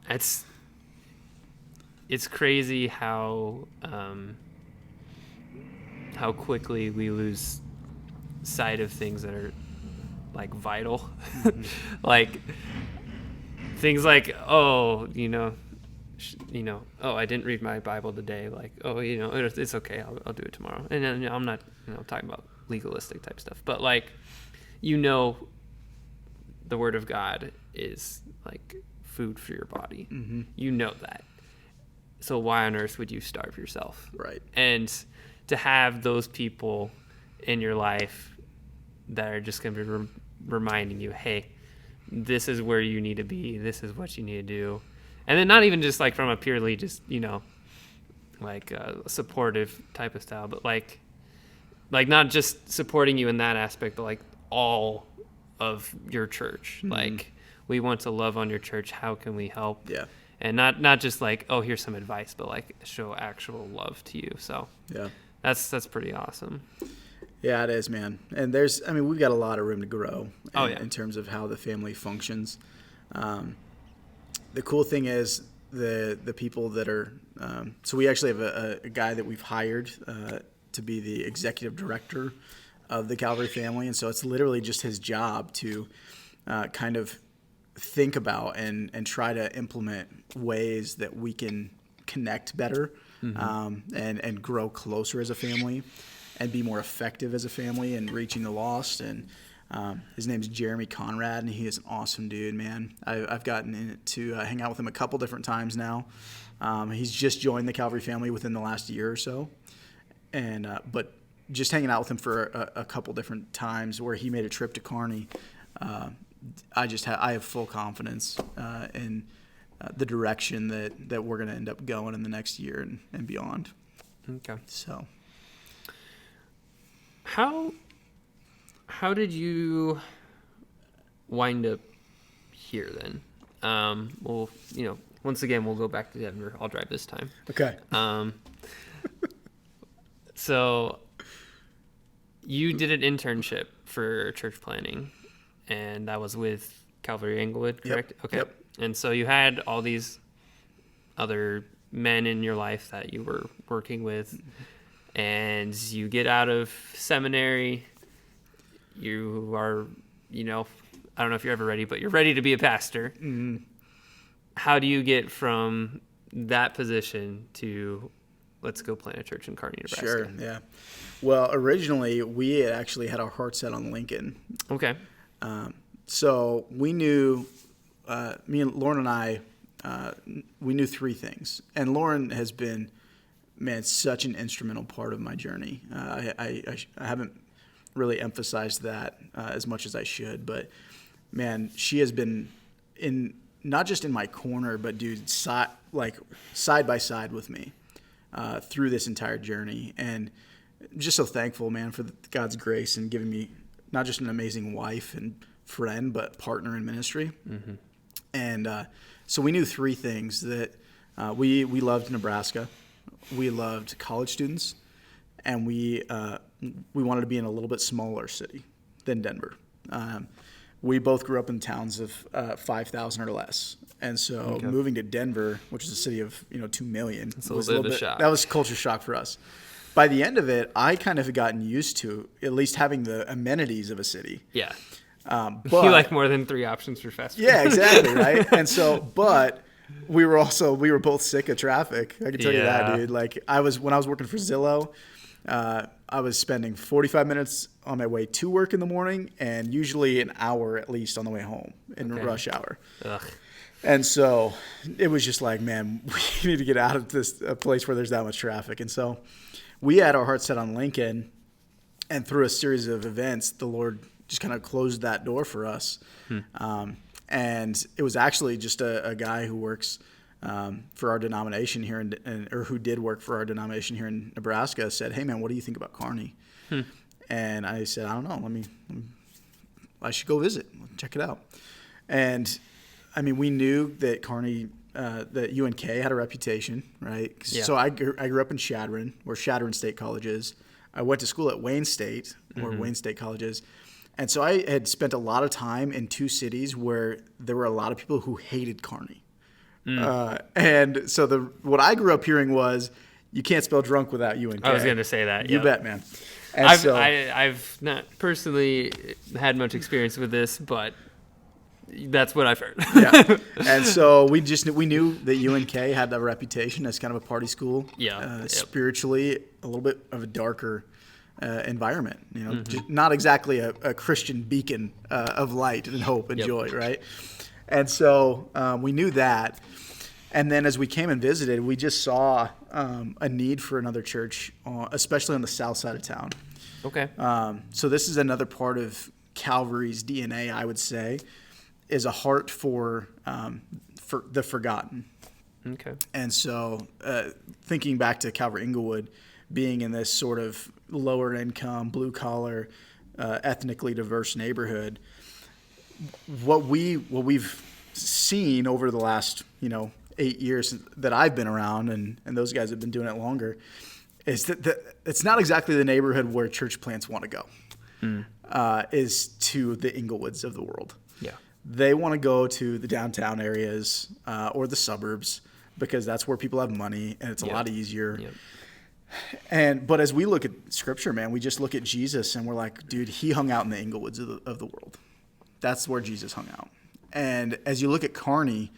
It's crazy how quickly we lose sight of things that are like vital. Like things like, oh, I didn't read my Bible today. Like, oh, it's okay. I'll do it tomorrow. And then I'm not, talking about legalistic type stuff, but like, the Word of God is like food for your body. Mm-hmm. You know that. So why on earth would you starve yourself? Right. And to have those people in your life that are just going to be reminding you, hey, this is where you need to be. This is what you need to do. And then not even just like from a purely just, like supportive type of style, but like not just supporting you in that aspect, but like all of your church. Mm-hmm. Like, we want to love on your church. How can we help? Yeah. And not just like, oh, here's some advice, but like show actual love to you. So yeah, that's pretty awesome. Yeah, it is, man. And we've got a lot of room to grow in terms of how the family functions. The cool thing is the people that are, so we actually have a guy that we've hired to be the executive director of the Calvary family. And so it's literally just his job to kind of think about and try to implement ways that we can connect better, mm-hmm. And grow closer as a family and be more effective as a family in reaching the lost. And his name's Jeremy Conrad, and he is an awesome dude, man. I've gotten to hang out with him a couple different times now. He's just joined the Calvary family within the last year or so. And but just hanging out with him for a couple different times where he made a trip to Kearney, I have full confidence in the direction that we're going to end up going in the next year and beyond. Okay. So, how did you wind up here then? Well, once again, we'll go back to Denver. I'll drive this time. Okay. So you did an internship for church planning, and that was with Calvary Englewood, correct? Yep. Okay. Yep. And so you had all these other men in your life that you were working with, and you get out of seminary. You are, I don't know if you're ever ready, but you're ready to be a pastor. Mm-hmm. How do you get from that position to let's go plant a church in Kearney, Nebraska? Sure, yeah. Well, originally, we had actually had our heart set on Lincoln. Okay. So we knew, me and Lauren and I, we knew three things. And Lauren has been, man, such an instrumental part of my journey. I haven't really emphasized that as much as I should, but man, she has been not just in my corner, but dude, side by side with me through this entire journey. And I'm just so thankful, man, for God's grace and giving me not just an amazing wife and friend, but partner in ministry. Mm-hmm. And so we knew three things: that we loved Nebraska, we loved college students, and we wanted to be in a little bit smaller city than Denver. We both grew up in towns of 5,000 or less, and so moving to Denver, which is a city of 2 million, was a little bit of a shock. That was culture shock for us. By the end of it, I kind of had gotten used to at least having the amenities of a city. Yeah. But you like more than 3 options for fast food. Yeah, exactly, right? And so, but we were both sick of traffic. I can tell you that, dude. Like when I was working for Zillow, I was spending 45 minutes on my way to work in the morning and usually an hour at least on the way home in rush hour. Ugh. And so it was just like, man, we need to get out of this place where there's that much traffic. And so we had our heart set on Lincoln, and through a series of events, the Lord just kind of closed that door for us. And it was actually just a guy who works for our denomination here, or who did work for our denomination here in Nebraska, said, "Hey, man, what do you think about Kearney?" And I said, "I don't know. I should go visit, check it out." And I mean, we knew that Kearney, that UNK had a reputation, right? Yeah. So I grew up in Chadron, where Chadron State College is. I went to school at Wayne State, where Wayne State College is. And so I had spent a lot of time in two cities where there were a lot of people who hated Kearney. And so what I grew up hearing was, you can't spell drunk without UNK. I was going to say that. You bet, man. And I've not personally had much experience with this, but that's what I've heard. Yeah. And so we knew that UNK had a reputation as kind of a party school. Yeah. Spiritually, a little bit of a darker environment. Just not exactly a Christian beacon of light and hope and joy, right? And so we knew that. And then as we came and visited, we just saw a need for another church, especially on the south side of town. Okay. So this is another part of Calvary's DNA, I would say, is a heart for the forgotten. Okay. And so thinking back to Calvary Inglewood, being in this sort of lower income, blue collar, ethnically diverse neighborhood, what we've seen over the last 8 years that I've been around, and those guys have been doing it longer, is that it's not exactly the neighborhood where church plants want to go. Is to the Inglewoods of the world. Yeah. They want to go to the downtown areas or the suburbs because that's where people have money and it's a lot easier. Yep. But as we look at Scripture, man, we just look at Jesus and we're like, dude, he hung out in the Inglewoods of the world. That's where Jesus hung out. And as you look at Kearney,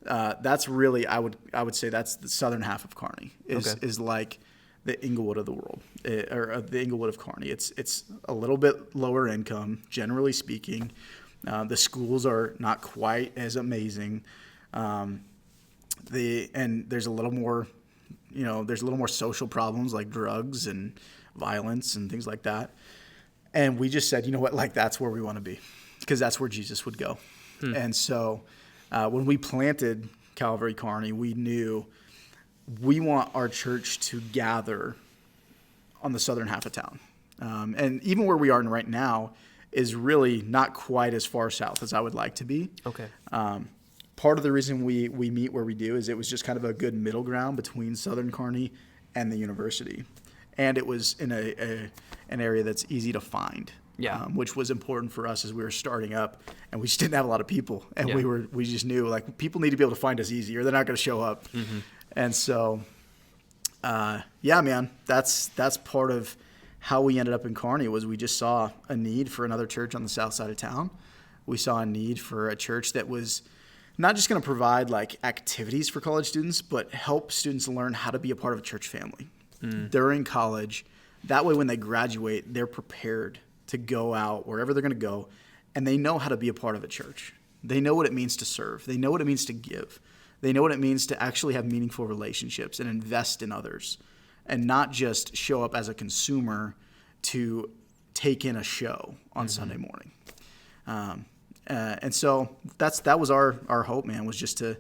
that's really, I would say that's the southern half of Kearney is like the Inglewood of the world, or the Inglewood of Kearney. It's a little bit lower income, generally speaking. The schools are not quite as amazing. And there's a little more, there's a little more social problems like drugs and violence and things like that. And we just said, you know what, like that's where we want to be, because that's where Jesus would go. And so when we planted Calvary Kearney, we knew we want our church to gather on the southern half of town. And even where we are right now is really not quite as far south as I would like to be. Okay. Part of the reason we meet where we do is it was just kind of a good middle ground between southern Kearney and the university. And it was in an area that's easy to find. Yeah. Which was important for us as we were starting up, and we just didn't have a lot of people, and we just knew like people need to be able to find us easy, or they're not going to show up. Mm-hmm. And so, man, that's part of how we ended up in Kearney. Was we just saw a need for another church on the south side of town. We saw a need for a church that was not just going to provide like activities for college students, but help students learn how to be a part of a church family during college. That way, when they graduate, they're prepared to go out wherever they're going to go, and they know how to be a part of a church. They know what it means to serve. They know what it means to give. They know what it means to actually have meaningful relationships and invest in others, and not just show up as a consumer to take in a show on Sunday morning. And so that was our hope, man, was just to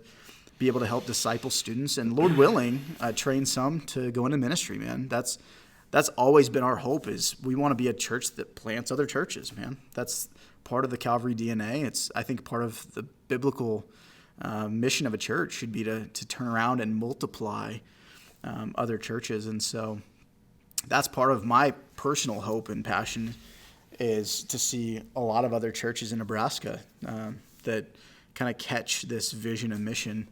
be able to help disciple students and, Lord willing, train some to go into ministry, man. That's always been our hope, is we want to be a church that plants other churches, man. That's part of the Calvary DNA. It's, I think, part of the biblical mission of a church should be to turn around and multiply other churches. And so that's part of my personal hope and passion, is to see a lot of other churches in Nebraska that kind of catch this vision and mission,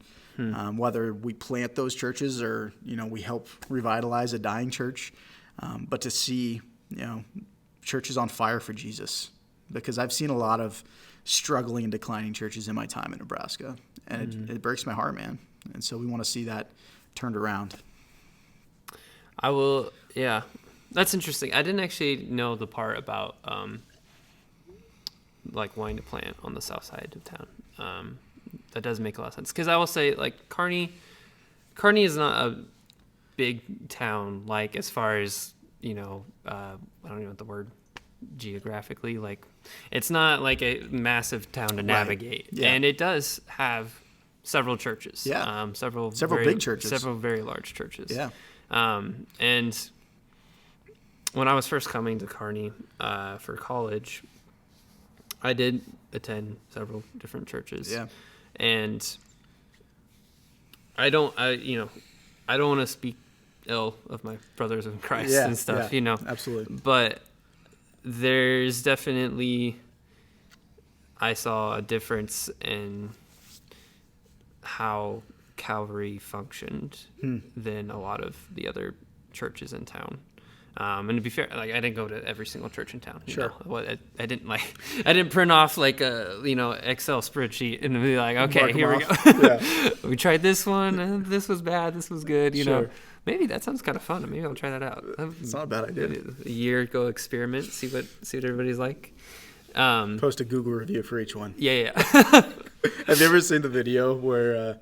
whether we plant those churches or, we help revitalize a dying church, but to see, churches on fire for Jesus, because I've seen a lot of struggling and declining churches in my time in Nebraska, and it breaks my heart, man. And so we want to see that turned around. Yeah. That's interesting. I didn't actually know the part about like wanting to plant on the south side of town. That does make a lot of sense, because I will say, like, Kearney is not a big town, like, as far as I don't even know what the word geographically, like, it's not like a massive town to navigate. Right. Yeah. And it does have several churches. Yeah. Several big churches, several very large churches. Yeah. And when I was first coming to Kearney for college, I did attend several different churches. Yeah. And I don't want to speak ill of my brothers in Christ and stuff, Absolutely. But there's definitely, I saw a difference in how Calvary functioned than a lot of the other churches in town. And to be fair, like, I didn't go to every single church in town. Sure. I didn't print off like a Excel spreadsheet and be like, okay, Mark here we go. Yeah. We tried this one, and this was bad, this was good. Sure. Maybe that sounds kind of fun. Maybe I'll try that out. It's not a bad idea. A year, go experiment, see what everybody's like. Post a Google review for each one. Yeah. Have you ever seen the video where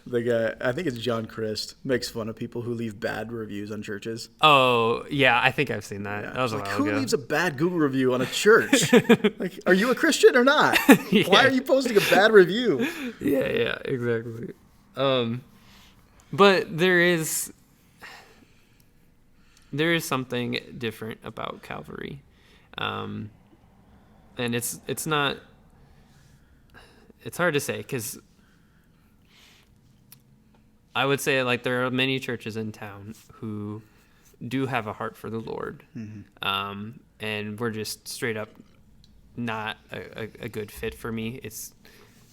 the guy, I think it's John Christ, makes fun of people who leave bad reviews on churches? Oh, yeah, I think I've seen that. Yeah. That was a while who ago. leaves a bad Google review on a church? Like, are you a Christian or not? Yeah. Why are you posting a bad review? Yeah, exactly. But there is something different about Calvary. And it's not, it's hard to say, because I would say, like, there are many churches in town who do have a heart for the Lord. And we're just straight up not a good fit for me. It's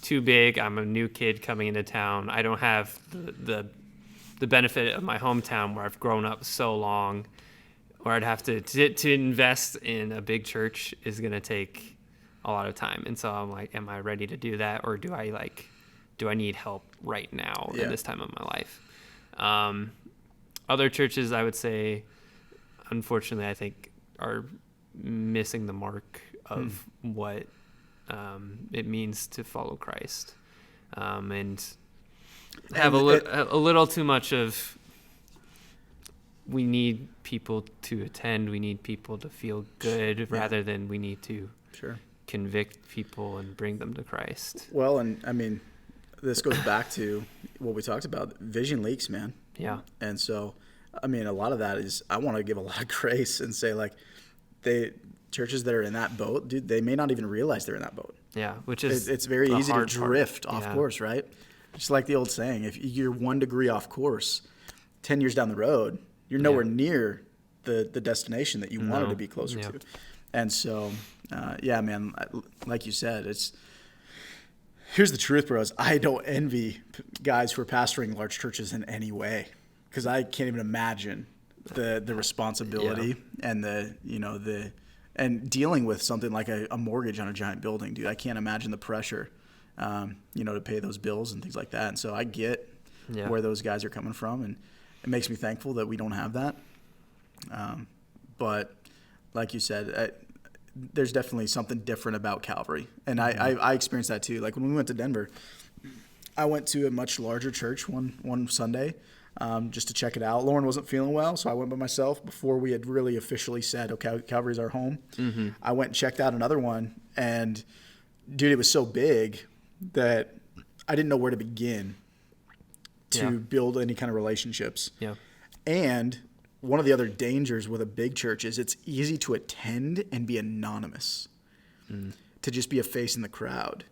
too big. I'm a new kid coming into town. I don't have the benefit of my hometown where I've grown up so long, where I'd have to invest in a big church is going to take a lot of time. And so I'm like, am I ready to do that? Or do I need help right now in this time of my life? Other churches, I would say, unfortunately, I think are missing the mark of what it means to follow Christ, and have a little too much of, we need people to attend, we need people to feel good, rather than we need to convict people and bring them to Christ. Well, and I mean, this goes back to what we talked about. Vision leaks, man. Yeah. And so, I mean, a lot of that is, I want to give a lot of grace and say, like, churches that are in that boat, dude, they may not even realize they're in that boat. Yeah, which is it's very easy to drift off course, right? Just like the old saying, if you're 1 degree off course, 10 years down the road, you're nowhere near the destination that you wanted to be closer to. And so, man, like you said, here's the truth, bros. I don't envy guys who are pastoring large churches in any way, because I can't even imagine the responsibility and and dealing with something like a mortgage on a giant building, dude. I can't imagine the pressure to pay those bills and things like that. And so I get Yeah. where those guys are coming from, and it makes me thankful that we don't have that. But like you said, there's definitely something different about Calvary. And I experienced that too. Like when we went to Denver, I went to a much larger church one Sunday just to check it out. Lauren wasn't feeling well, so I went by myself before we had really officially said, okay, Calvary's our home. Mm-hmm. I went and checked out another one, and dude, it was so big that I didn't know where to begin to build any kind of relationships. Yeah. And one of the other dangers with a big church is it's easy to attend and be anonymous, to just be a face in the crowd.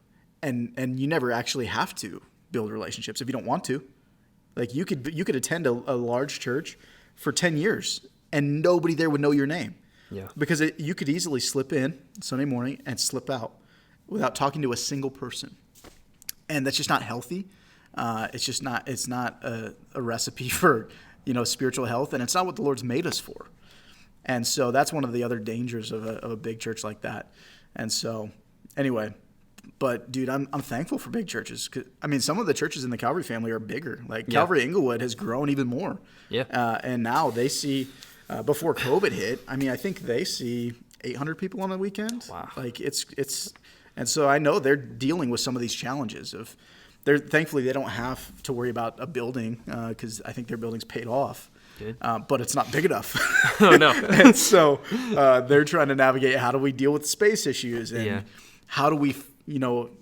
And you never actually have to build relationships if you don't want to. Like you could attend a large church for 10 years and nobody there would know your name. Yeah. Because you could easily slip in Sunday morning and slip out without talking to a single person. And that's just not healthy. It's not a recipe for, spiritual health, and it's not what the Lord's made us for. And so that's one of the other dangers of a big church like that. And so anyway, but dude, I'm thankful for big churches. 'Cause, some of the churches in the Calvary family are bigger. Like Calvary Inglewood has grown even more. Yeah. And now they see, before COVID hit, I think they see 800 people on a weekend. Wow. Like it's, and so I know they're dealing with some of these challenges of, thankfully they don't have to worry about a building because I think their building's paid off. But it's not big enough. Oh no! And so they're trying to navigate how do we deal with space issues and how do we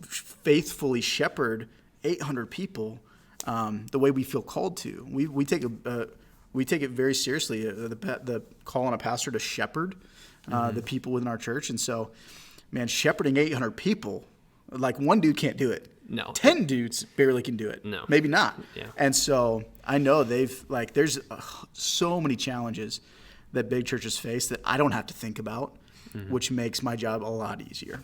faithfully shepherd 800 people the way we feel called to. We take it very seriously, the call on a pastor to shepherd the people within our church. And so, man, shepherding 800 people, like one dude can't do it. No. 10 dudes barely can do it. No. Maybe not. Yeah. And so I know there's so many challenges that big churches face that I don't have to think about, which makes my job a lot easier.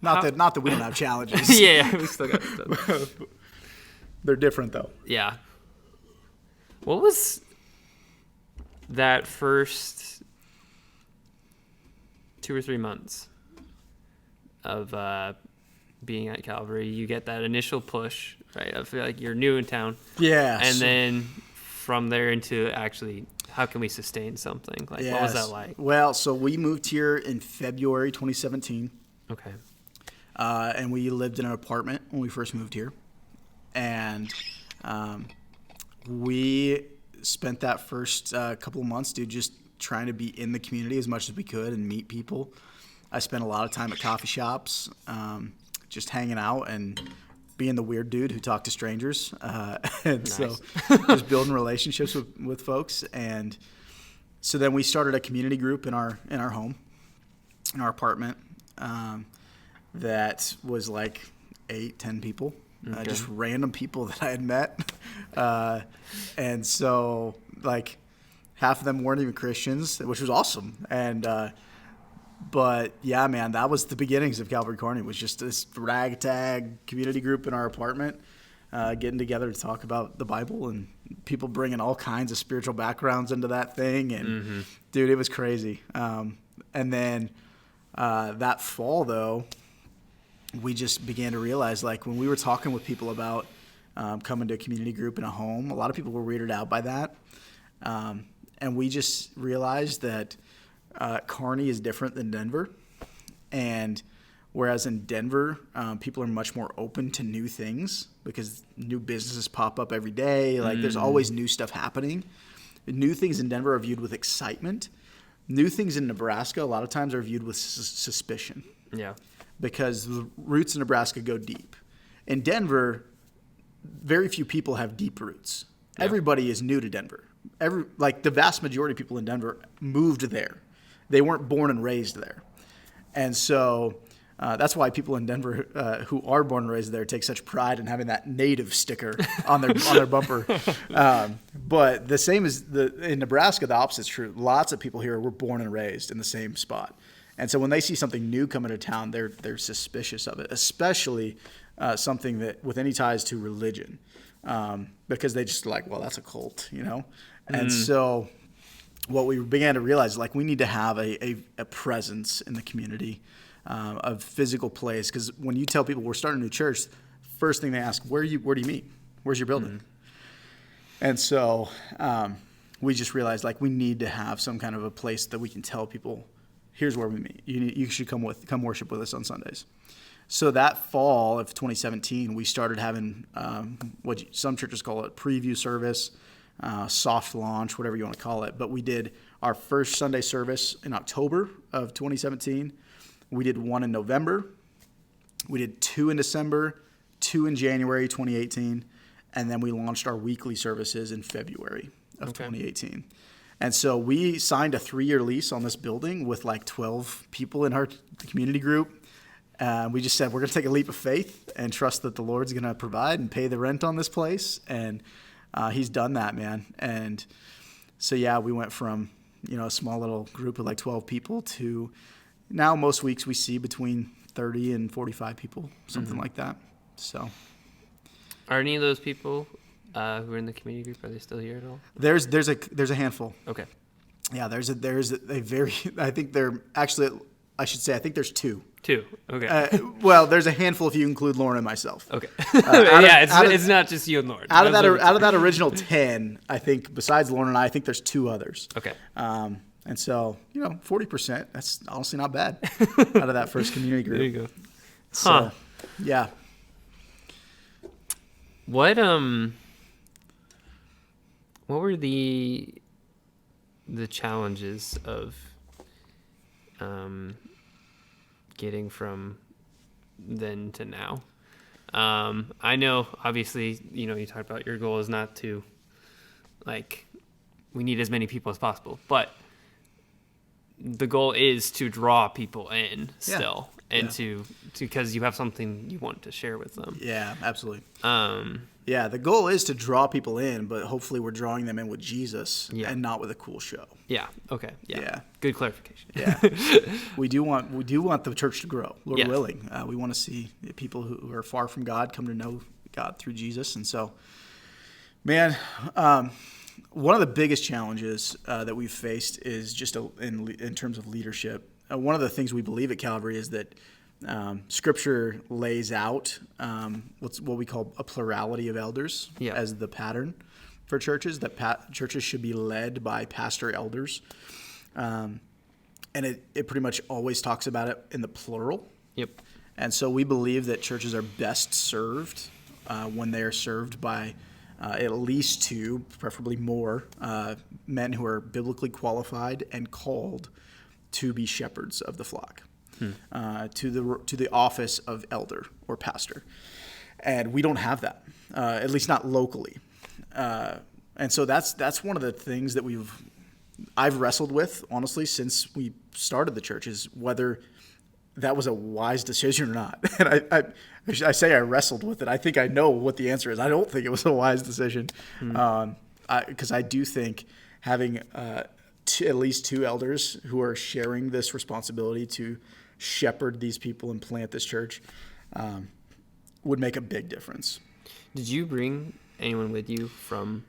Not that we don't have challenges. Yeah, we still got stuff. They're different though. Yeah. What was that first 2 or 3 months of being at Calvary? You get that initial push, right? I feel like you're new in town. Yeah. And then from there into actually, how can we sustain something? Like, what was that like? Well, so we moved here in February 2017. Okay. And we lived in an apartment when we first moved here. And we spent that first couple of months, dude, just trying to be in the community as much as we could and meet people. I spent a lot of time at coffee shops, just hanging out and being the weird dude who talked to strangers. And nice. So just building relationships with folks. And so then we started a community group in our home, in our apartment, that was like 8-10 people, just random people that I had met. And so like half of them weren't even Christians, which was awesome. And, but yeah, man, that was the beginnings of Calvary Kearney. Was just this ragtag community group in our apartment, getting together to talk about the Bible, and people bringing all kinds of spiritual backgrounds into that thing. And dude, it was crazy. And then that fall though, we just began to realize, like when we were talking with people about coming to a community group in a home, a lot of people were weirded out by that. And we just realized that Kearney is different than Denver. And whereas in Denver, people are much more open to new things because new businesses pop up every day. Like there's always new stuff happening. New things in Denver are viewed with excitement. New things in Nebraska a lot of times are viewed with suspicion. Yeah. Because the roots in Nebraska go deep. In Denver, very few people have deep roots. Yeah. Everybody is new to Denver. The vast majority of people in Denver moved there. They weren't born and raised there. And so that's why people in Denver who are born and raised there take such pride in having that native sticker on their bumper. But the same as in Nebraska, the opposite is true. Lots of people here were born and raised in the same spot. And so when they see something new come into town, they're suspicious of it, especially something that with any ties to religion, because they just like, well, that's a cult, And so what we began to realize, like, we need to have a presence in the community a physical place. Because when you tell people we're starting a new church, first thing they ask, where do you meet? Where's your building? And so we just realized like we need to have some kind of a place that we can tell people, here's where we meet. You should come worship with us on Sundays. So that fall of 2017, we started having what some churches call it preview service, soft launch, whatever you want to call it. But we did our first Sunday service in October of 2017. We did one in November. We did 2 in December, 2 in January 2018. And then we launched our weekly services in February of 2018. And so we signed a 3-year lease on this building with like 12 people in our community group. We just said we're going to take a leap of faith and trust that the Lord's going to provide and pay the rent on this place. And he's done that, man. And so, yeah, we went from, a small little group of like 12 people to now most weeks we see between 30 and 45 people, something like that. So, are any of those people who are in the community group, are they still here at all? There's a handful. Okay. Yeah, there's a very, I think they're actually, I should say, I think there's 2. 2. Okay. Well, there's a handful if you include Lauren and myself. Okay. It's not just you and Lauren. Out of that original 10, I think besides Lauren and I think there's 2 others. Okay. And so 40%. That's honestly not bad out of that first community group. There you go. So, yeah. What were the challenges of getting from then to now? I know, obviously, you talked about your goal is not to, we need as many people as possible, but the goal is to draw people in still, and because you have something you want to share with them. Yeah, absolutely. The goal is to draw people in, but hopefully we're drawing them in with Jesus and not with a cool show. Yeah. Okay. Yeah. Good clarification. Yeah. we do want the church to grow, Lord willing. We want to see people who are far from God come to know God through Jesus. And so, man, one of the biggest challenges that we've faced is just in terms of leadership. One of the things we believe at Calvary is that Scripture lays out what we call a plurality of elders as the pattern for churches, that churches should be led by pastor elders. And it pretty much always talks about it in the plural. Yep. And so we believe that churches are best served when they are served by at least 2, preferably more, men who are biblically qualified and called to be shepherds of the flock. To the office of elder or pastor. And we don't have that, at least not locally. And so that's one of the things that I've wrestled with, honestly, since we started the church, is whether that was a wise decision or not. And I say I wrestled with it. I think I know what the answer is. I don't think it was a wise decision, because I do think having at least 2 elders who are sharing this responsibility to shepherd these people and plant this church would make a big difference. Did you bring anyone with you from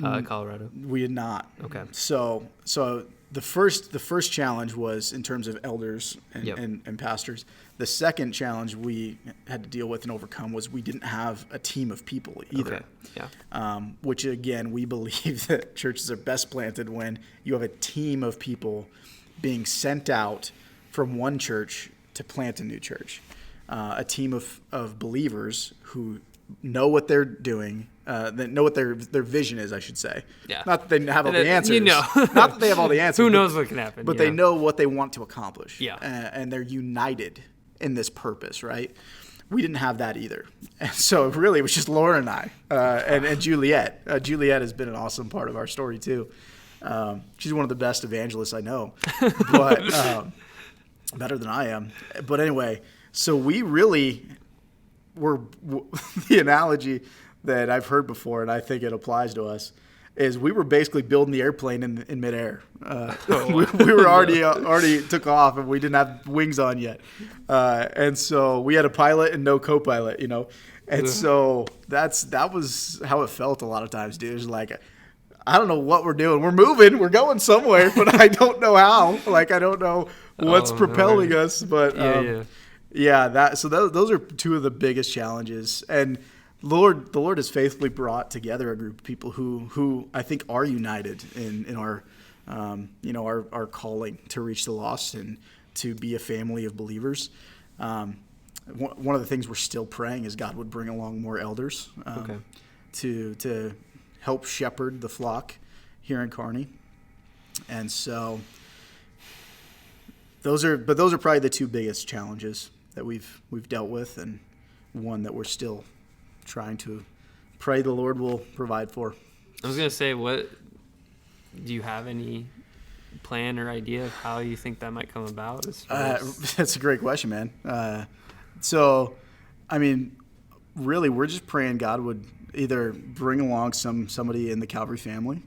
Colorado? We did not. Okay. So the first challenge was in terms of elders and pastors. The second challenge we had to deal with and overcome was we didn't have a team of people either. Okay. Yeah. Which again, we believe that churches are best planted when you have a team of people being sent out from one church to plant a new church. A team of believers who know what they're doing, that know what their vision is, I should say. Yeah. Not that they have all the answers. Not that they have all the answers. Who knows what can happen. But they know what they want to accomplish. Yeah. And they're united in this purpose, right? We didn't have that either. And so really it was just Laura and I and Juliet. Juliet has been an awesome part of our story too. She's one of the best evangelists I know. But better than I am. But anyway, so we really were the analogy that I've heard before, and I think it applies to us, is we were basically building the airplane in midair. We were already took off, and we didn't have wings on yet. And so we had a pilot and no co-pilot, And so that was how it felt a lot of times, dude. It was like, I don't know what we're doing. We're moving. We're going somewhere, but I don't know how. I don't know what's propelling us. But those are two of the biggest challenges. And the Lord has faithfully brought together a group of people who I think are united in our our calling to reach the lost and to be a family of believers. One of the things we're still praying is God would bring along more elders to help shepherd the flock here in Kearney. And so those are probably the two biggest challenges that we've dealt with, and one that we're still trying to pray the Lord will provide for. I was going to say, what do you have any plan or idea of how you think that might come about? That's a great question, man. So, I mean, really, we're just praying God would either bring along somebody in the Calvary family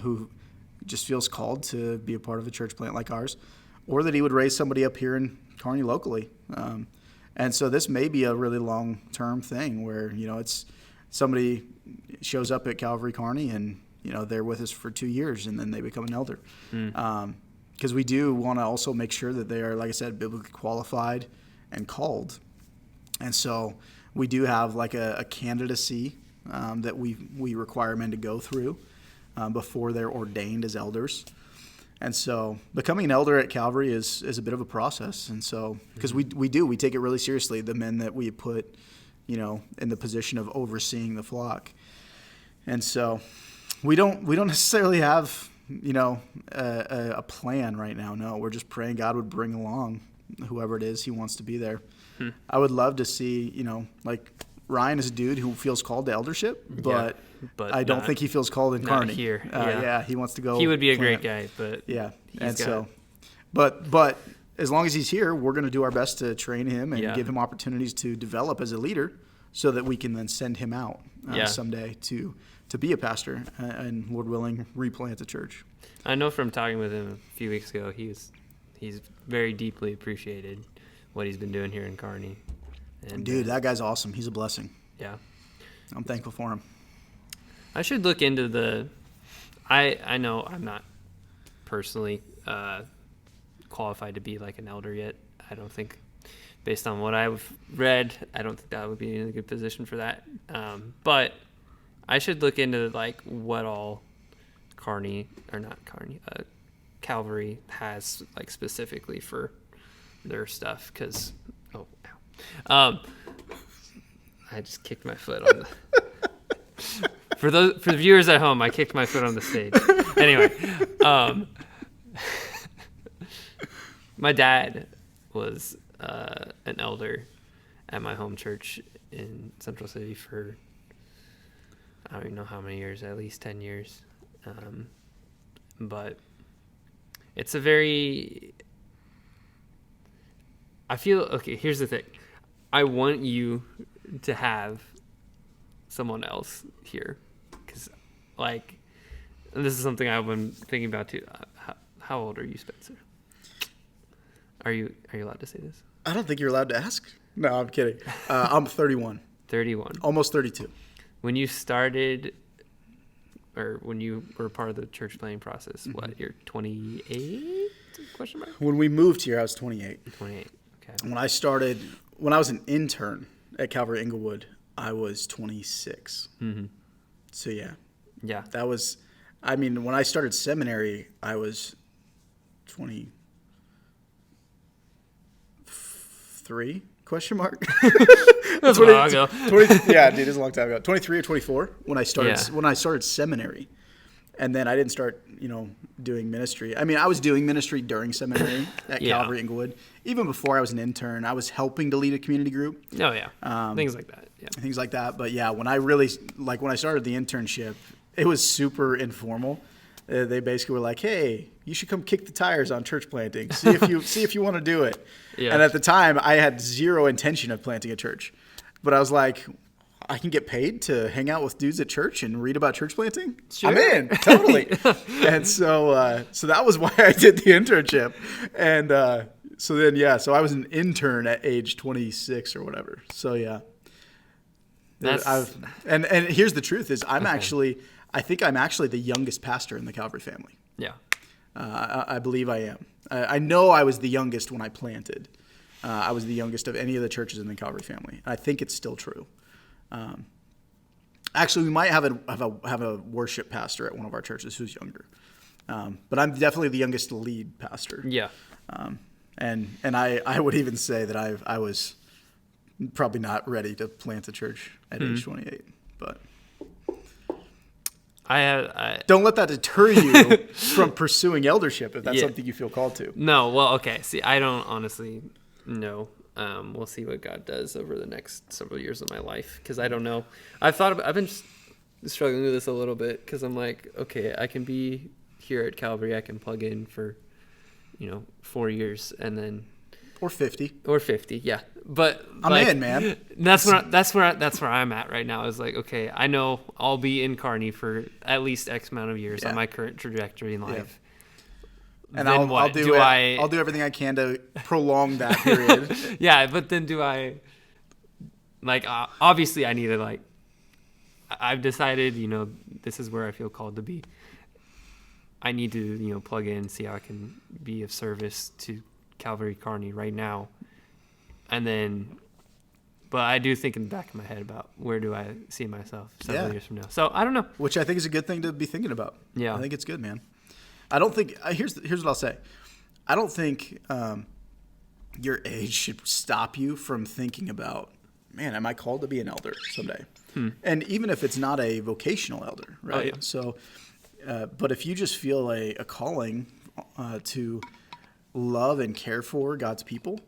who just feels called to be a part of a church plant like ours, or that he would raise somebody up here in Kearney locally. And so this may be a really long-term thing where, it's somebody shows up at Calvary Kearney and, they're with us for 2 years and then they become an elder. Because we do want to also make sure that they are, like I said, biblically qualified and called. And so we do have like a candidacy that we require men to go through before they're ordained as elders. And so becoming an elder at Calvary is a bit of a process. And so, because we take it really seriously, the men that we put, in the position of overseeing the flock. And so we don't necessarily have, a plan right now. No, we're just praying God would bring along whoever it is he wants to be there. I would love to see, like Ryan is a dude who feels called to eldership, but I don't think he feels called in Kearney. Here. He wants to go. He would be a great guy, but but as long as he's here, we're going to do our best to train him and give him opportunities to develop as a leader, so that we can then send him out someday to be a pastor and, Lord willing, replant a church. I know from talking with him a few weeks ago, he's very deeply appreciated what he's been doing here in Kearney. And, dude, that guy's awesome. He's a blessing. Yeah. I'm thankful for him. I should look into I know I'm not personally qualified to be like an elder yet. I don't think, based on what I've read, I don't think that would be in a good position for that. But I should look into like what all Calvary has like specifically for their stuff, because I just kicked my foot on the for the viewers at home, I kicked my foot on the stage. Anyway, my dad was an elder at my home church in Central City for I don't even know how many years, at least 10 years. But it's a very, I feel, okay, here's the thing. I want you to have someone else here, because, like, and this is something I've been thinking about too. How old are you, Spencer? Are you allowed to say this? I don't think you're allowed to ask. No, I'm kidding. I'm 31. 31. Almost 32. When you started, or when you were part of the church planning process, what, you're 28? Question mark? When we moved here, I was 28. 28, okay. When I was an intern at Calvary Inglewood, I was 26. Mm-hmm. So, yeah. Yeah. That was, when I started seminary, I was 23? Question mark. That's a while ago. 20, yeah, dude, it's a long time ago. 23 or 24 when I started seminary, and then I didn't start, doing ministry. I was doing ministry during seminary at Calvary Inglewood. Even before I was an intern, I was helping to lead a community group. Oh yeah, things like that. Yeah, things like that. But yeah, when I started the internship, it was super informal. They basically were like, "Hey, you should come kick the tires on church planting. See if you want to do it." Yeah. And at the time, I had zero intention of planting a church, but I was like, "I can get paid to hang out with dudes at church and read about church planting. Sure. I'm in, totally." And so that was why I did the internship. And so I was an intern at age 26 or whatever. So yeah, and here's the truth: is I think I'm actually the youngest pastor in the Calvary family. Yeah. I believe I am. I know I was the youngest when I planted. I was the youngest of any of the churches in the Calvary family. I think it's still true. Actually, we might have a worship pastor at one of our churches who's younger. But I'm definitely the youngest lead pastor. Yeah. And I would even say that I was probably not ready to plant a church at age 28. But I don't let that deter you from pursuing eldership if that's something you feel called to. No, well, okay. See, I don't honestly know. We'll see what God does over the next several years of my life, because I don't know. I've been struggling with this a little bit, because I'm like, okay, I can be here at Calvary, I can plug in for 4 years, and then or 50, yeah. But I'm in, man. That's where I'm at right now. Is like, okay, I know I'll be in Kearney for at least X amount of years on my current trajectory in life. And I'll do everything I can to prolong that period. Yeah, but then do I, obviously I need to, I've decided, this is where I feel called to be. I need to, plug in, see how I can be of service to Calvary Kearney right now. And then, but I do think in the back of my head about where do I see myself several years from now. So I don't know. Which I think is a good thing to be thinking about. Yeah. I think it's good, man. I don't think here's what I'll say. I don't think your age should stop you from thinking about, man, am I called to be an elder someday? And even if it's not a vocational elder, right? Oh, yeah. So, but if you just feel a calling to love and care for God's people,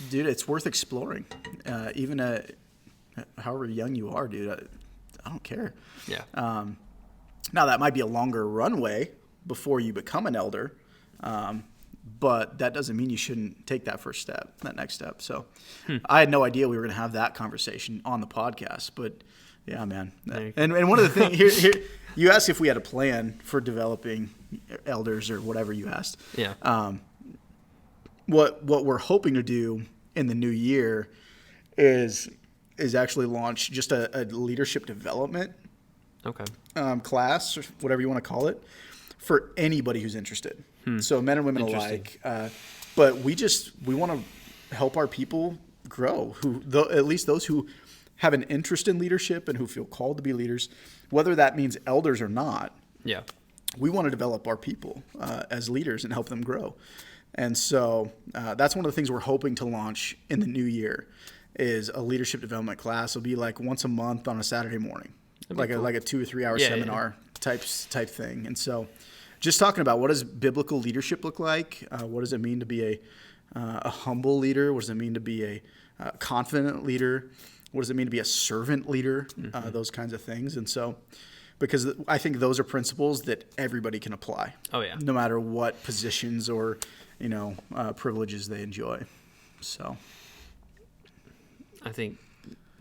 dude, it's worth exploring. Even at however young you are, dude, I don't care. Yeah. Now, that might be a longer runway before you become an elder, but that doesn't mean you shouldn't take that first step, that next step. So I had no idea we were going to have that conversation on the podcast, but yeah, man. And one of the things, here, you asked if we had a plan for developing elders or whatever you asked. Yeah. What we're hoping to do in the new year is actually launch just a leadership development class, or whatever you want to call it, for anybody who's interested. So men and women alike. But we want to help our people grow, at least those who have an interest in leadership and who feel called to be leaders, whether that means elders or not. Yeah. We want to develop our people as leaders and help them grow. And so that's one of the things we're hoping to launch in the new year is a leadership development class. It'll be like once a month on a Saturday morning. Like a 2 or 3 hour seminar type thing. And so just talking about what does biblical leadership look like? What does it mean to be a humble leader? What does it mean to be a confident leader? What does it mean to be a servant leader? Those kinds of things. And so, because I think those are principles that everybody can apply. Oh, yeah. No matter what positions or, privileges they enjoy. So I think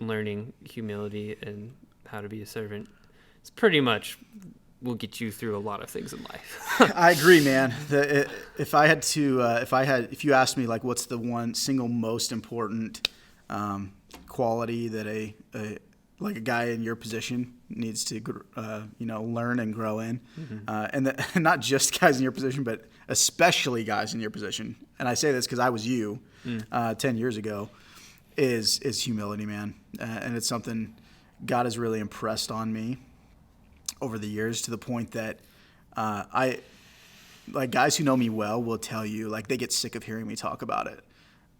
learning humility and how to be a servant is pretty much will get you through a lot of things in life. I agree, man. If you asked me what's the one single most important quality that a guy in your position needs to learn and grow in, and not just guys in your position, but especially guys in your position. And I say this because I was you 10 years ago. Is humility, man, and it's something God has really impressed on me over the years, to the point that guys who know me well will tell you they get sick of hearing me talk about it,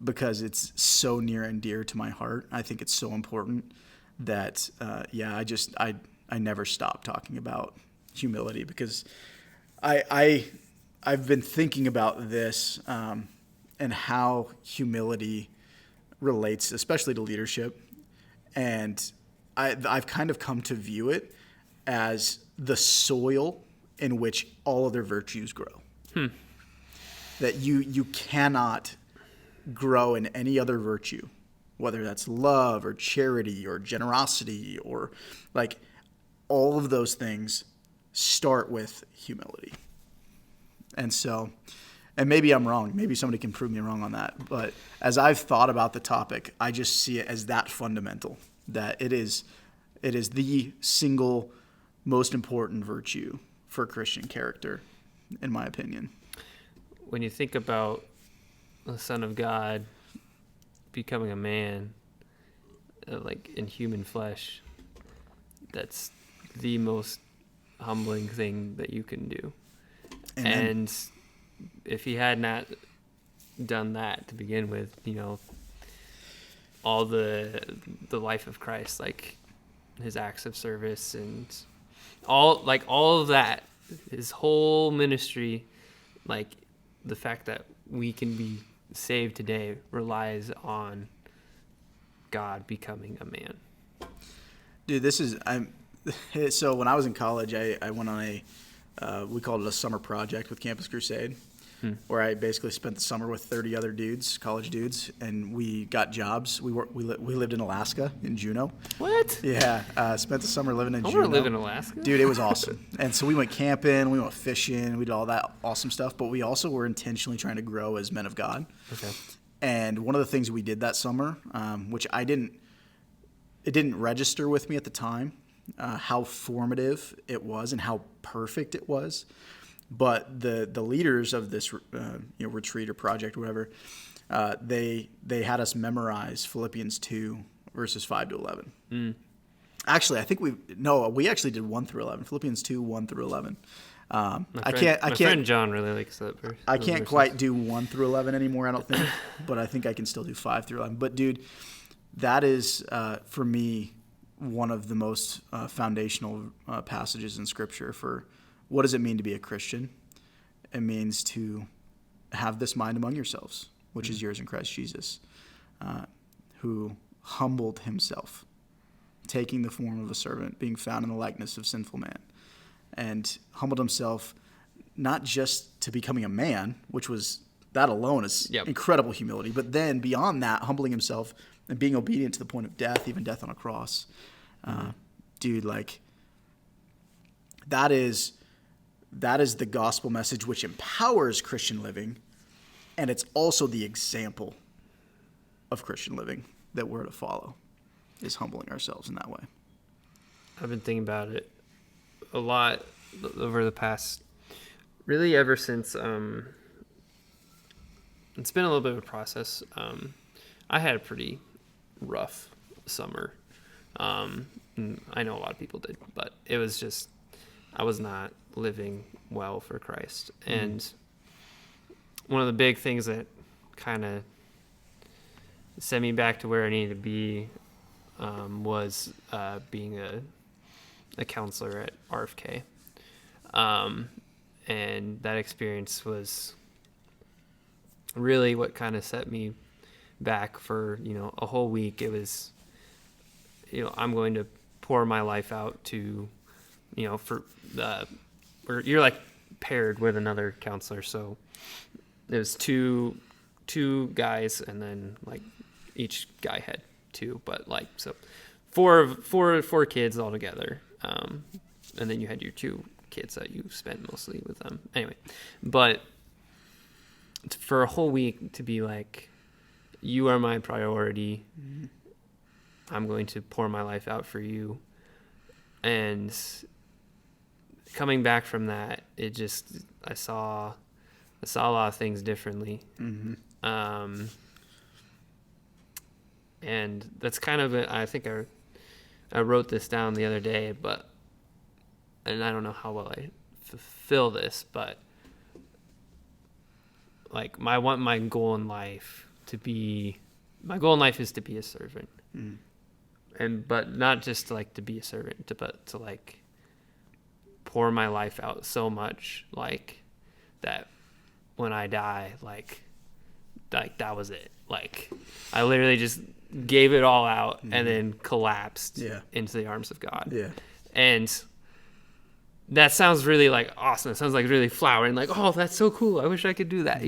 because it's so near and dear to my heart. I think it's so important that I never stop talking about humility, because I've been thinking about this and how humility relates especially to leadership, and I've kind of come to view it as the soil in which all other virtues grow. That you cannot grow in any other virtue, whether that's love or charity or generosity or all of those things start with humility. And so, and maybe I'm wrong. Maybe somebody can prove me wrong on that. But as I've thought about the topic, I just see it as that fundamental, that it is the single most important virtue for Christian character in my opinion. When you think about the Son of God becoming a man, like in human flesh, that's the most humbling thing that you can do. Amen. And if he had not done that to begin with, all the life of Christ, like his acts of service and all of that, his whole ministry, like the fact that we can be saved today relies on God becoming a man. Dude, so when I was in college, I went on we called it a summer project with Campus Crusade, where I basically spent the summer with 30 other dudes, college dudes, and we got jobs. We lived in Alaska, in Juneau. What? Yeah, spent the summer living in Juneau. I want to live in Alaska. Dude, it was awesome. And so we went camping, we went fishing, we did all that awesome stuff, but we also were intentionally trying to grow as men of God. Okay. And one of the things we did that summer, which it didn't register with me at the time, how formative it was and how perfect it was. But the leaders of this retreat or project or whatever, they had us memorize Philippians 2 verses 5 to 11. Actually, I think we actually did 1 through 11. Philippians 2 1 through 11. My friend John really likes that verse. I can't quite do 1 through 11 anymore, I don't think, but I think I can still do 5 through 11. But dude, that is for me one of the most foundational passages in Scripture for what does it mean to be a Christian. It means to have this mind among yourselves, which is yours in Christ Jesus, who humbled himself, taking the form of a servant, being found in the likeness of sinful man, and humbled himself not just to becoming a man, which was, that alone is incredible humility, but then beyond that, humbling himself and being obedient to the point of death, even death on a cross. Dude, like, that is the gospel message which empowers Christian living, and it's also the example of Christian living that we're to follow, is humbling ourselves in that way. I've been thinking about it a lot over the past, really ever since, it's been a little bit of a process. I had a pretty rough summer. I know a lot of people did, but it was just, I was not living well for Christ. And one of the big things that kind of sent me back to where I needed to be was being a counselor at RFK. And that experience was really what kind of set me back for, a whole week. It was, I'm going to pour my life out to, or you're like paired with another counselor. So there's two guys, and then like each guy had two, but like, so four kids all together. And then you had your two kids that you spent mostly with them. Anyway, but for a whole week to be like, you are my priority. I'm going to pour my life out for you. And coming back from that, it just, I saw a lot of things differently. And that's kind of it. I think I wrote this down the other day, and I don't know how well I fulfill this, but like my goal in life is to be a servant. But not just to like to be a servant, but to like pour my life out so much, like that when I die, like that was it. Like I literally just gave it all out and then collapsed into the arms of God. Yeah. And that sounds really like awesome. It sounds like really flowering, like, oh, that's so cool. I wish I could do that,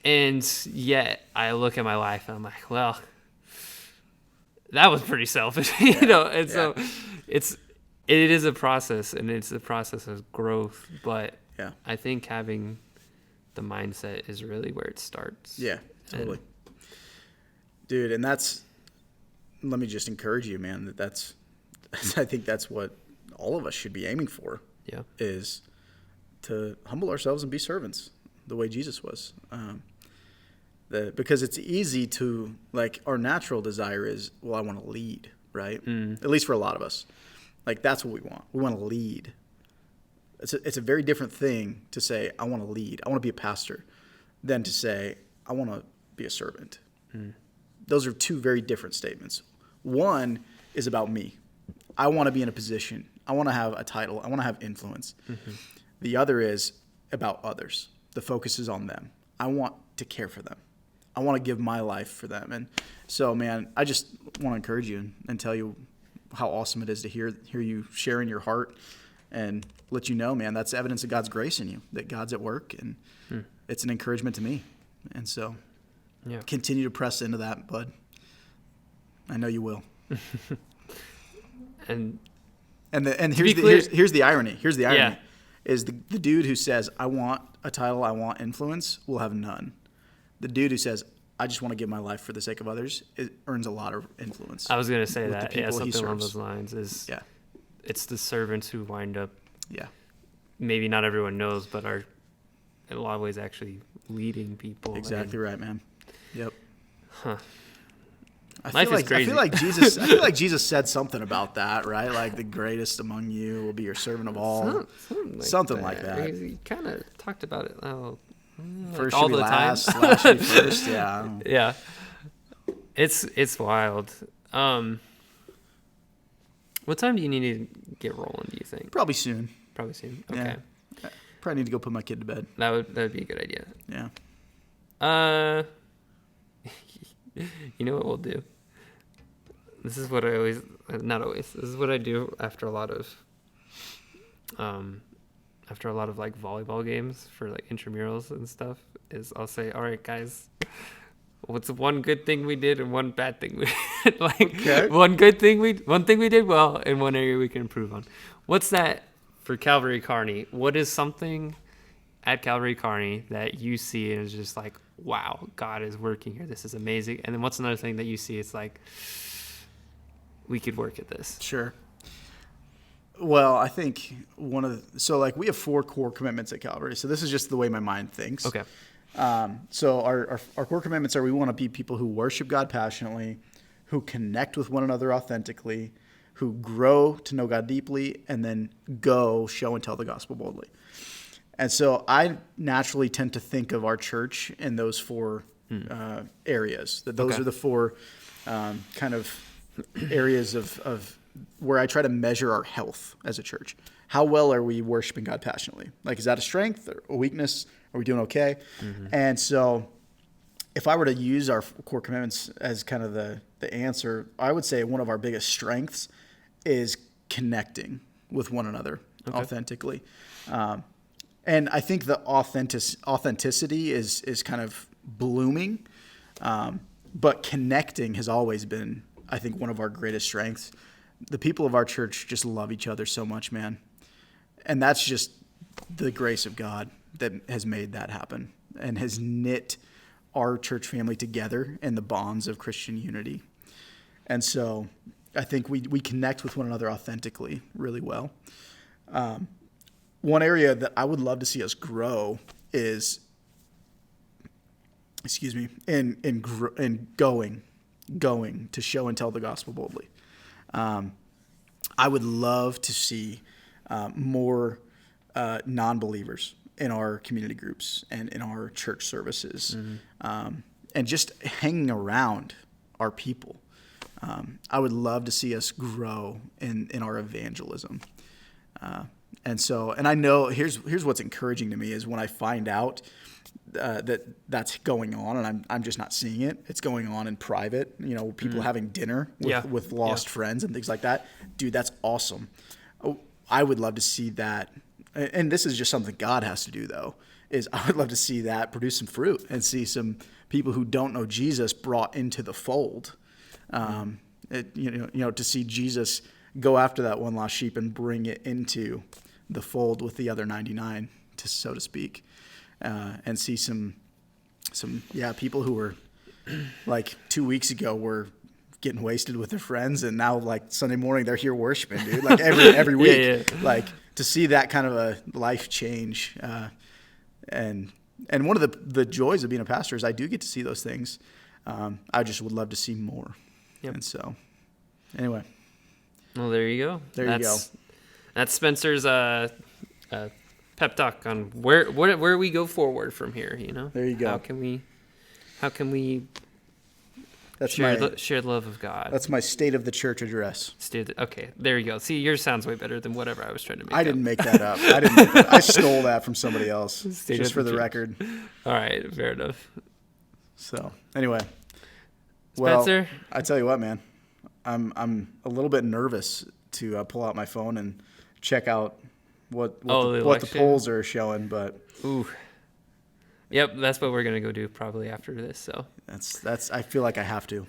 And yet I look at my life and I'm like, well, that was pretty selfish, And so it is a process, and it's a process of growth. But I think having the mindset is really where it starts. Yeah, totally. Dude, and let me just encourage you, man, I think that's what all of us should be aiming for. Yeah. Is to humble ourselves and be servants the way Jesus was. Because it's easy to, like, our natural desire is, well, I want to lead, right? At least for a lot of us. Like, that's what we want. We want to lead. It's a very different thing to say, I want to lead, I want to be a pastor, than to say, I want to be a servant. Those are two very different statements. One is about me. I want to be in a position. I want to have a title. I want to have influence. The other is about others. The focus is on them. I want to care for them. I want to give my life for them. And so, man, I just want to encourage you and tell you how awesome it is to hear you sharing your heart and let you know, man, that's evidence of God's grace in you, that God's at work, and it's an encouragement to me. And so continue to press into that, bud. I know you will. And here's the irony. Here's the irony. Is the dude who says, I want a title, I want influence, will have none. The dude who says, I just want to give my life for the sake of others, it earns a lot of influence. I was going to say that. Something along those lines is Yeah. It's the servants who wind up, Yeah. maybe not everyone knows, but are in a lot of ways actually leading people. Exactly right, man. Yep. Huh. Life is crazy. I feel like Jesus said something about that, right? Like, the greatest among you will be your servant of all. Something like that. He kind of talked about it. First all should be the last, time. last should be first. Yeah. Yeah. It's wild. What time do you need to get rolling, do you think? Probably soon. Okay. Yeah. Probably need to go put my kid to bed. That would be a good idea. Yeah. You know what we'll do? This is what I always, not always, this is what I do after a lot of like volleyball games for like intramurals and stuff, is I'll say, all right, guys, what's one good thing we did and one bad thing we did? One thing we did well and one area we can improve on. What's that for Calvary Kearney? What is something at Calvary Kearney that you see and is just like, wow, God is working here. This is amazing. And then what's another thing that you see? It's like, we could work at this. Sure. Well, I think we have 4 core commitments at Calvary. So this is just the way my mind thinks. Okay. So our core commitments are, we want to be people who worship God passionately, who connect with one another authentically, who grow to know God deeply, and then go show and tell the gospel boldly. And so I naturally tend to think of our church in those 4 areas. Those are the 4 kind of areas of where I try to measure our health as a church. How well are we worshiping God passionately? Like, is that a strength or a weakness? Are we doing okay? And so if I were to use our core commitments as kind of the answer, I would say one of our biggest strengths is connecting with one another authentically. And I think the authenticity is kind of blooming, but connecting has always been, I think, one of our greatest strengths. The people of our church just love each other so much, man. And that's just the grace of God that has made that happen and has knit our church family together in the bonds of Christian unity. And so I think we connect with one another authentically really well. One area that I would love to see us grow is, in going to show and tell the gospel boldly. I would love to see more non-believers in our community groups and in our church services, and just hanging around our people. I would love to see us grow in our evangelism. And I know here's what's encouraging to me is when I find out that's going on, and I'm just not seeing it. It's going on in private. People having dinner with lost friends and things like that. Dude, that's awesome. I would love to see that. And this is just something God has to do, though. Is I would love to see that produce some fruit and see some people who don't know Jesus brought into the fold. To see Jesus go after that one lost sheep and bring it into the fold with the other 99, so to speak, and see some people who were like 2 weeks ago were getting wasted with their friends, and now like Sunday morning they're here worshiping, dude. Like every week, like to see that kind of a life change, and one of the joys of being a pastor is I do get to see those things. I just would love to see more. Yep. And so, anyway. Well, there you go. You go. That's Spencer's pep talk on where we go forward from here. There you go. How can we share the love of God? That's my state of the church address. Okay, there you go. See, yours sounds way better than whatever I was trying to make. I didn't make that up. I stole that from somebody else. Just for the record. All right, fair enough. So anyway, Spencer, I tell you what, man, I'm a little bit nervous to pull out my phone and check out what the polls are showing, but ooh. Yep, that's what we're gonna go do probably after this. So that's. I feel like I have to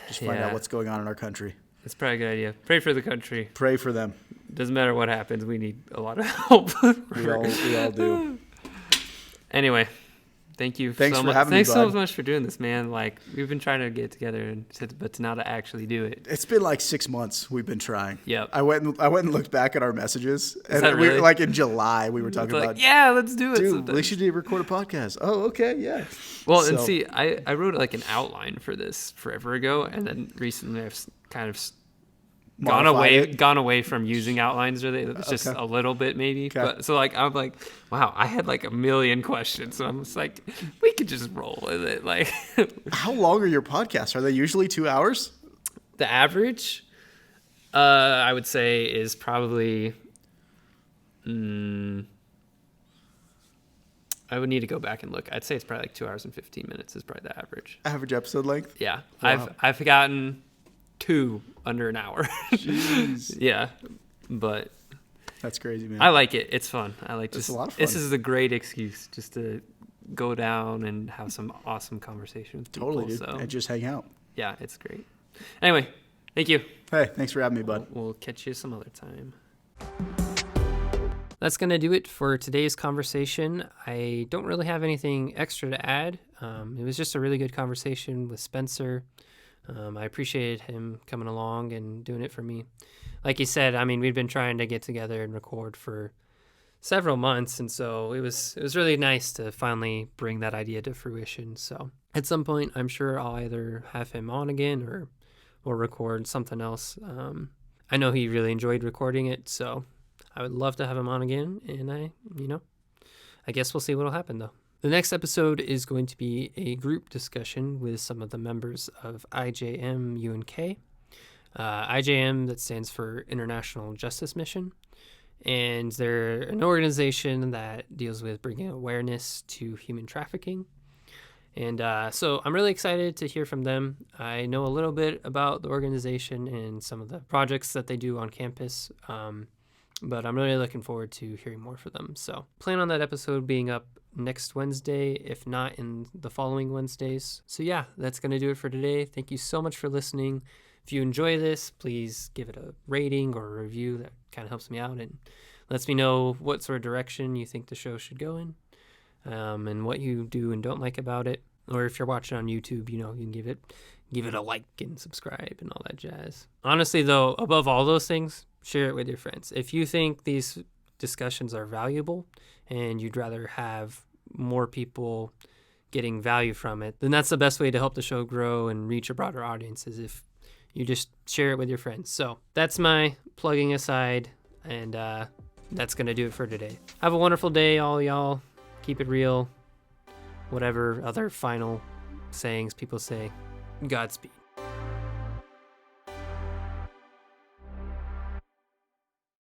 just find out what's going on in our country. That's probably a good idea. Pray for the country. Pray for them. Doesn't matter what happens. We need a lot of help. We all do. Anyway, thanks for having me, Thanks so bud. much for doing this, man. Like, we've been trying to get together, but now to actually do it. It's been like 6 months we've been trying. Yep. I went and looked back at our messages, and really? we were like in July we were talking about. Yeah, let's do it. Dude, we should record a podcast. Oh, okay, yeah. Well, and see, I wrote like an outline for this forever ago, and then recently I've kind of gone away from using outlines really. It was just a little bit maybe. Okay. But so like I'm like, wow, I had like a million questions. So I'm just like, we could just roll with it. Like how long are your podcasts? Are they usually 2 hours? The average I would say is probably I would need to go back and look. I'd say it's probably like 2 hours and 15 minutes is probably the average. Average episode length? Yeah. Wow. I've gotten 2 under an hour. Jeez. Yeah. But that's crazy, man. I like it. It's fun. It's a lot of fun. This is a great excuse just to go down and have some awesome conversation with people. Totally, dude. So, And just hang out. Yeah, it's great. Anyway, thank you. Hey, thanks for having me, bud. We'll catch you some other time. That's going to do it for today's conversation. I don't really have anything extra to add. It was just a really good conversation with Spencer. I appreciated him coming along and doing it for me. Like he said, I mean, we've been trying to get together and record for several months, and so it was really nice to finally bring that idea to fruition. So at some point, I'm sure I'll either have him on again or we'll record something else. I know he really enjoyed recording it, so I would love to have him on again, and I guess we'll see what'll happen though. The next episode is going to be a group discussion with some of the members of IJM UNK. IJM, that stands for International Justice Mission, and they're an organization that deals with bringing awareness to human trafficking. And so I'm really excited to hear from them. I know a little bit about the organization and some of the projects that they do on campus, but I'm really looking forward to hearing more from them. So plan on that episode being up next Wednesday, if not in the following Wednesdays. So yeah, that's going to do it for today. Thank you so much for listening. If you enjoy this, please give it a rating or a review. That kind of helps me out and lets me know what sort of direction you think the show should go in, and what you do and don't like about it. Or if you're watching on YouTube, you can give it a like and subscribe and all that jazz. Honestly, though, above all those things, share it with your friends. If you think these discussions are valuable and you'd rather have more people getting value from it, then that's the best way to help the show grow and reach a broader audience, is if you just share it with your friends. So that's my plugging aside, and that's going to do it for today. Have a wonderful day, all y'all. Keep it real. Whatever other final sayings people say. Godspeed.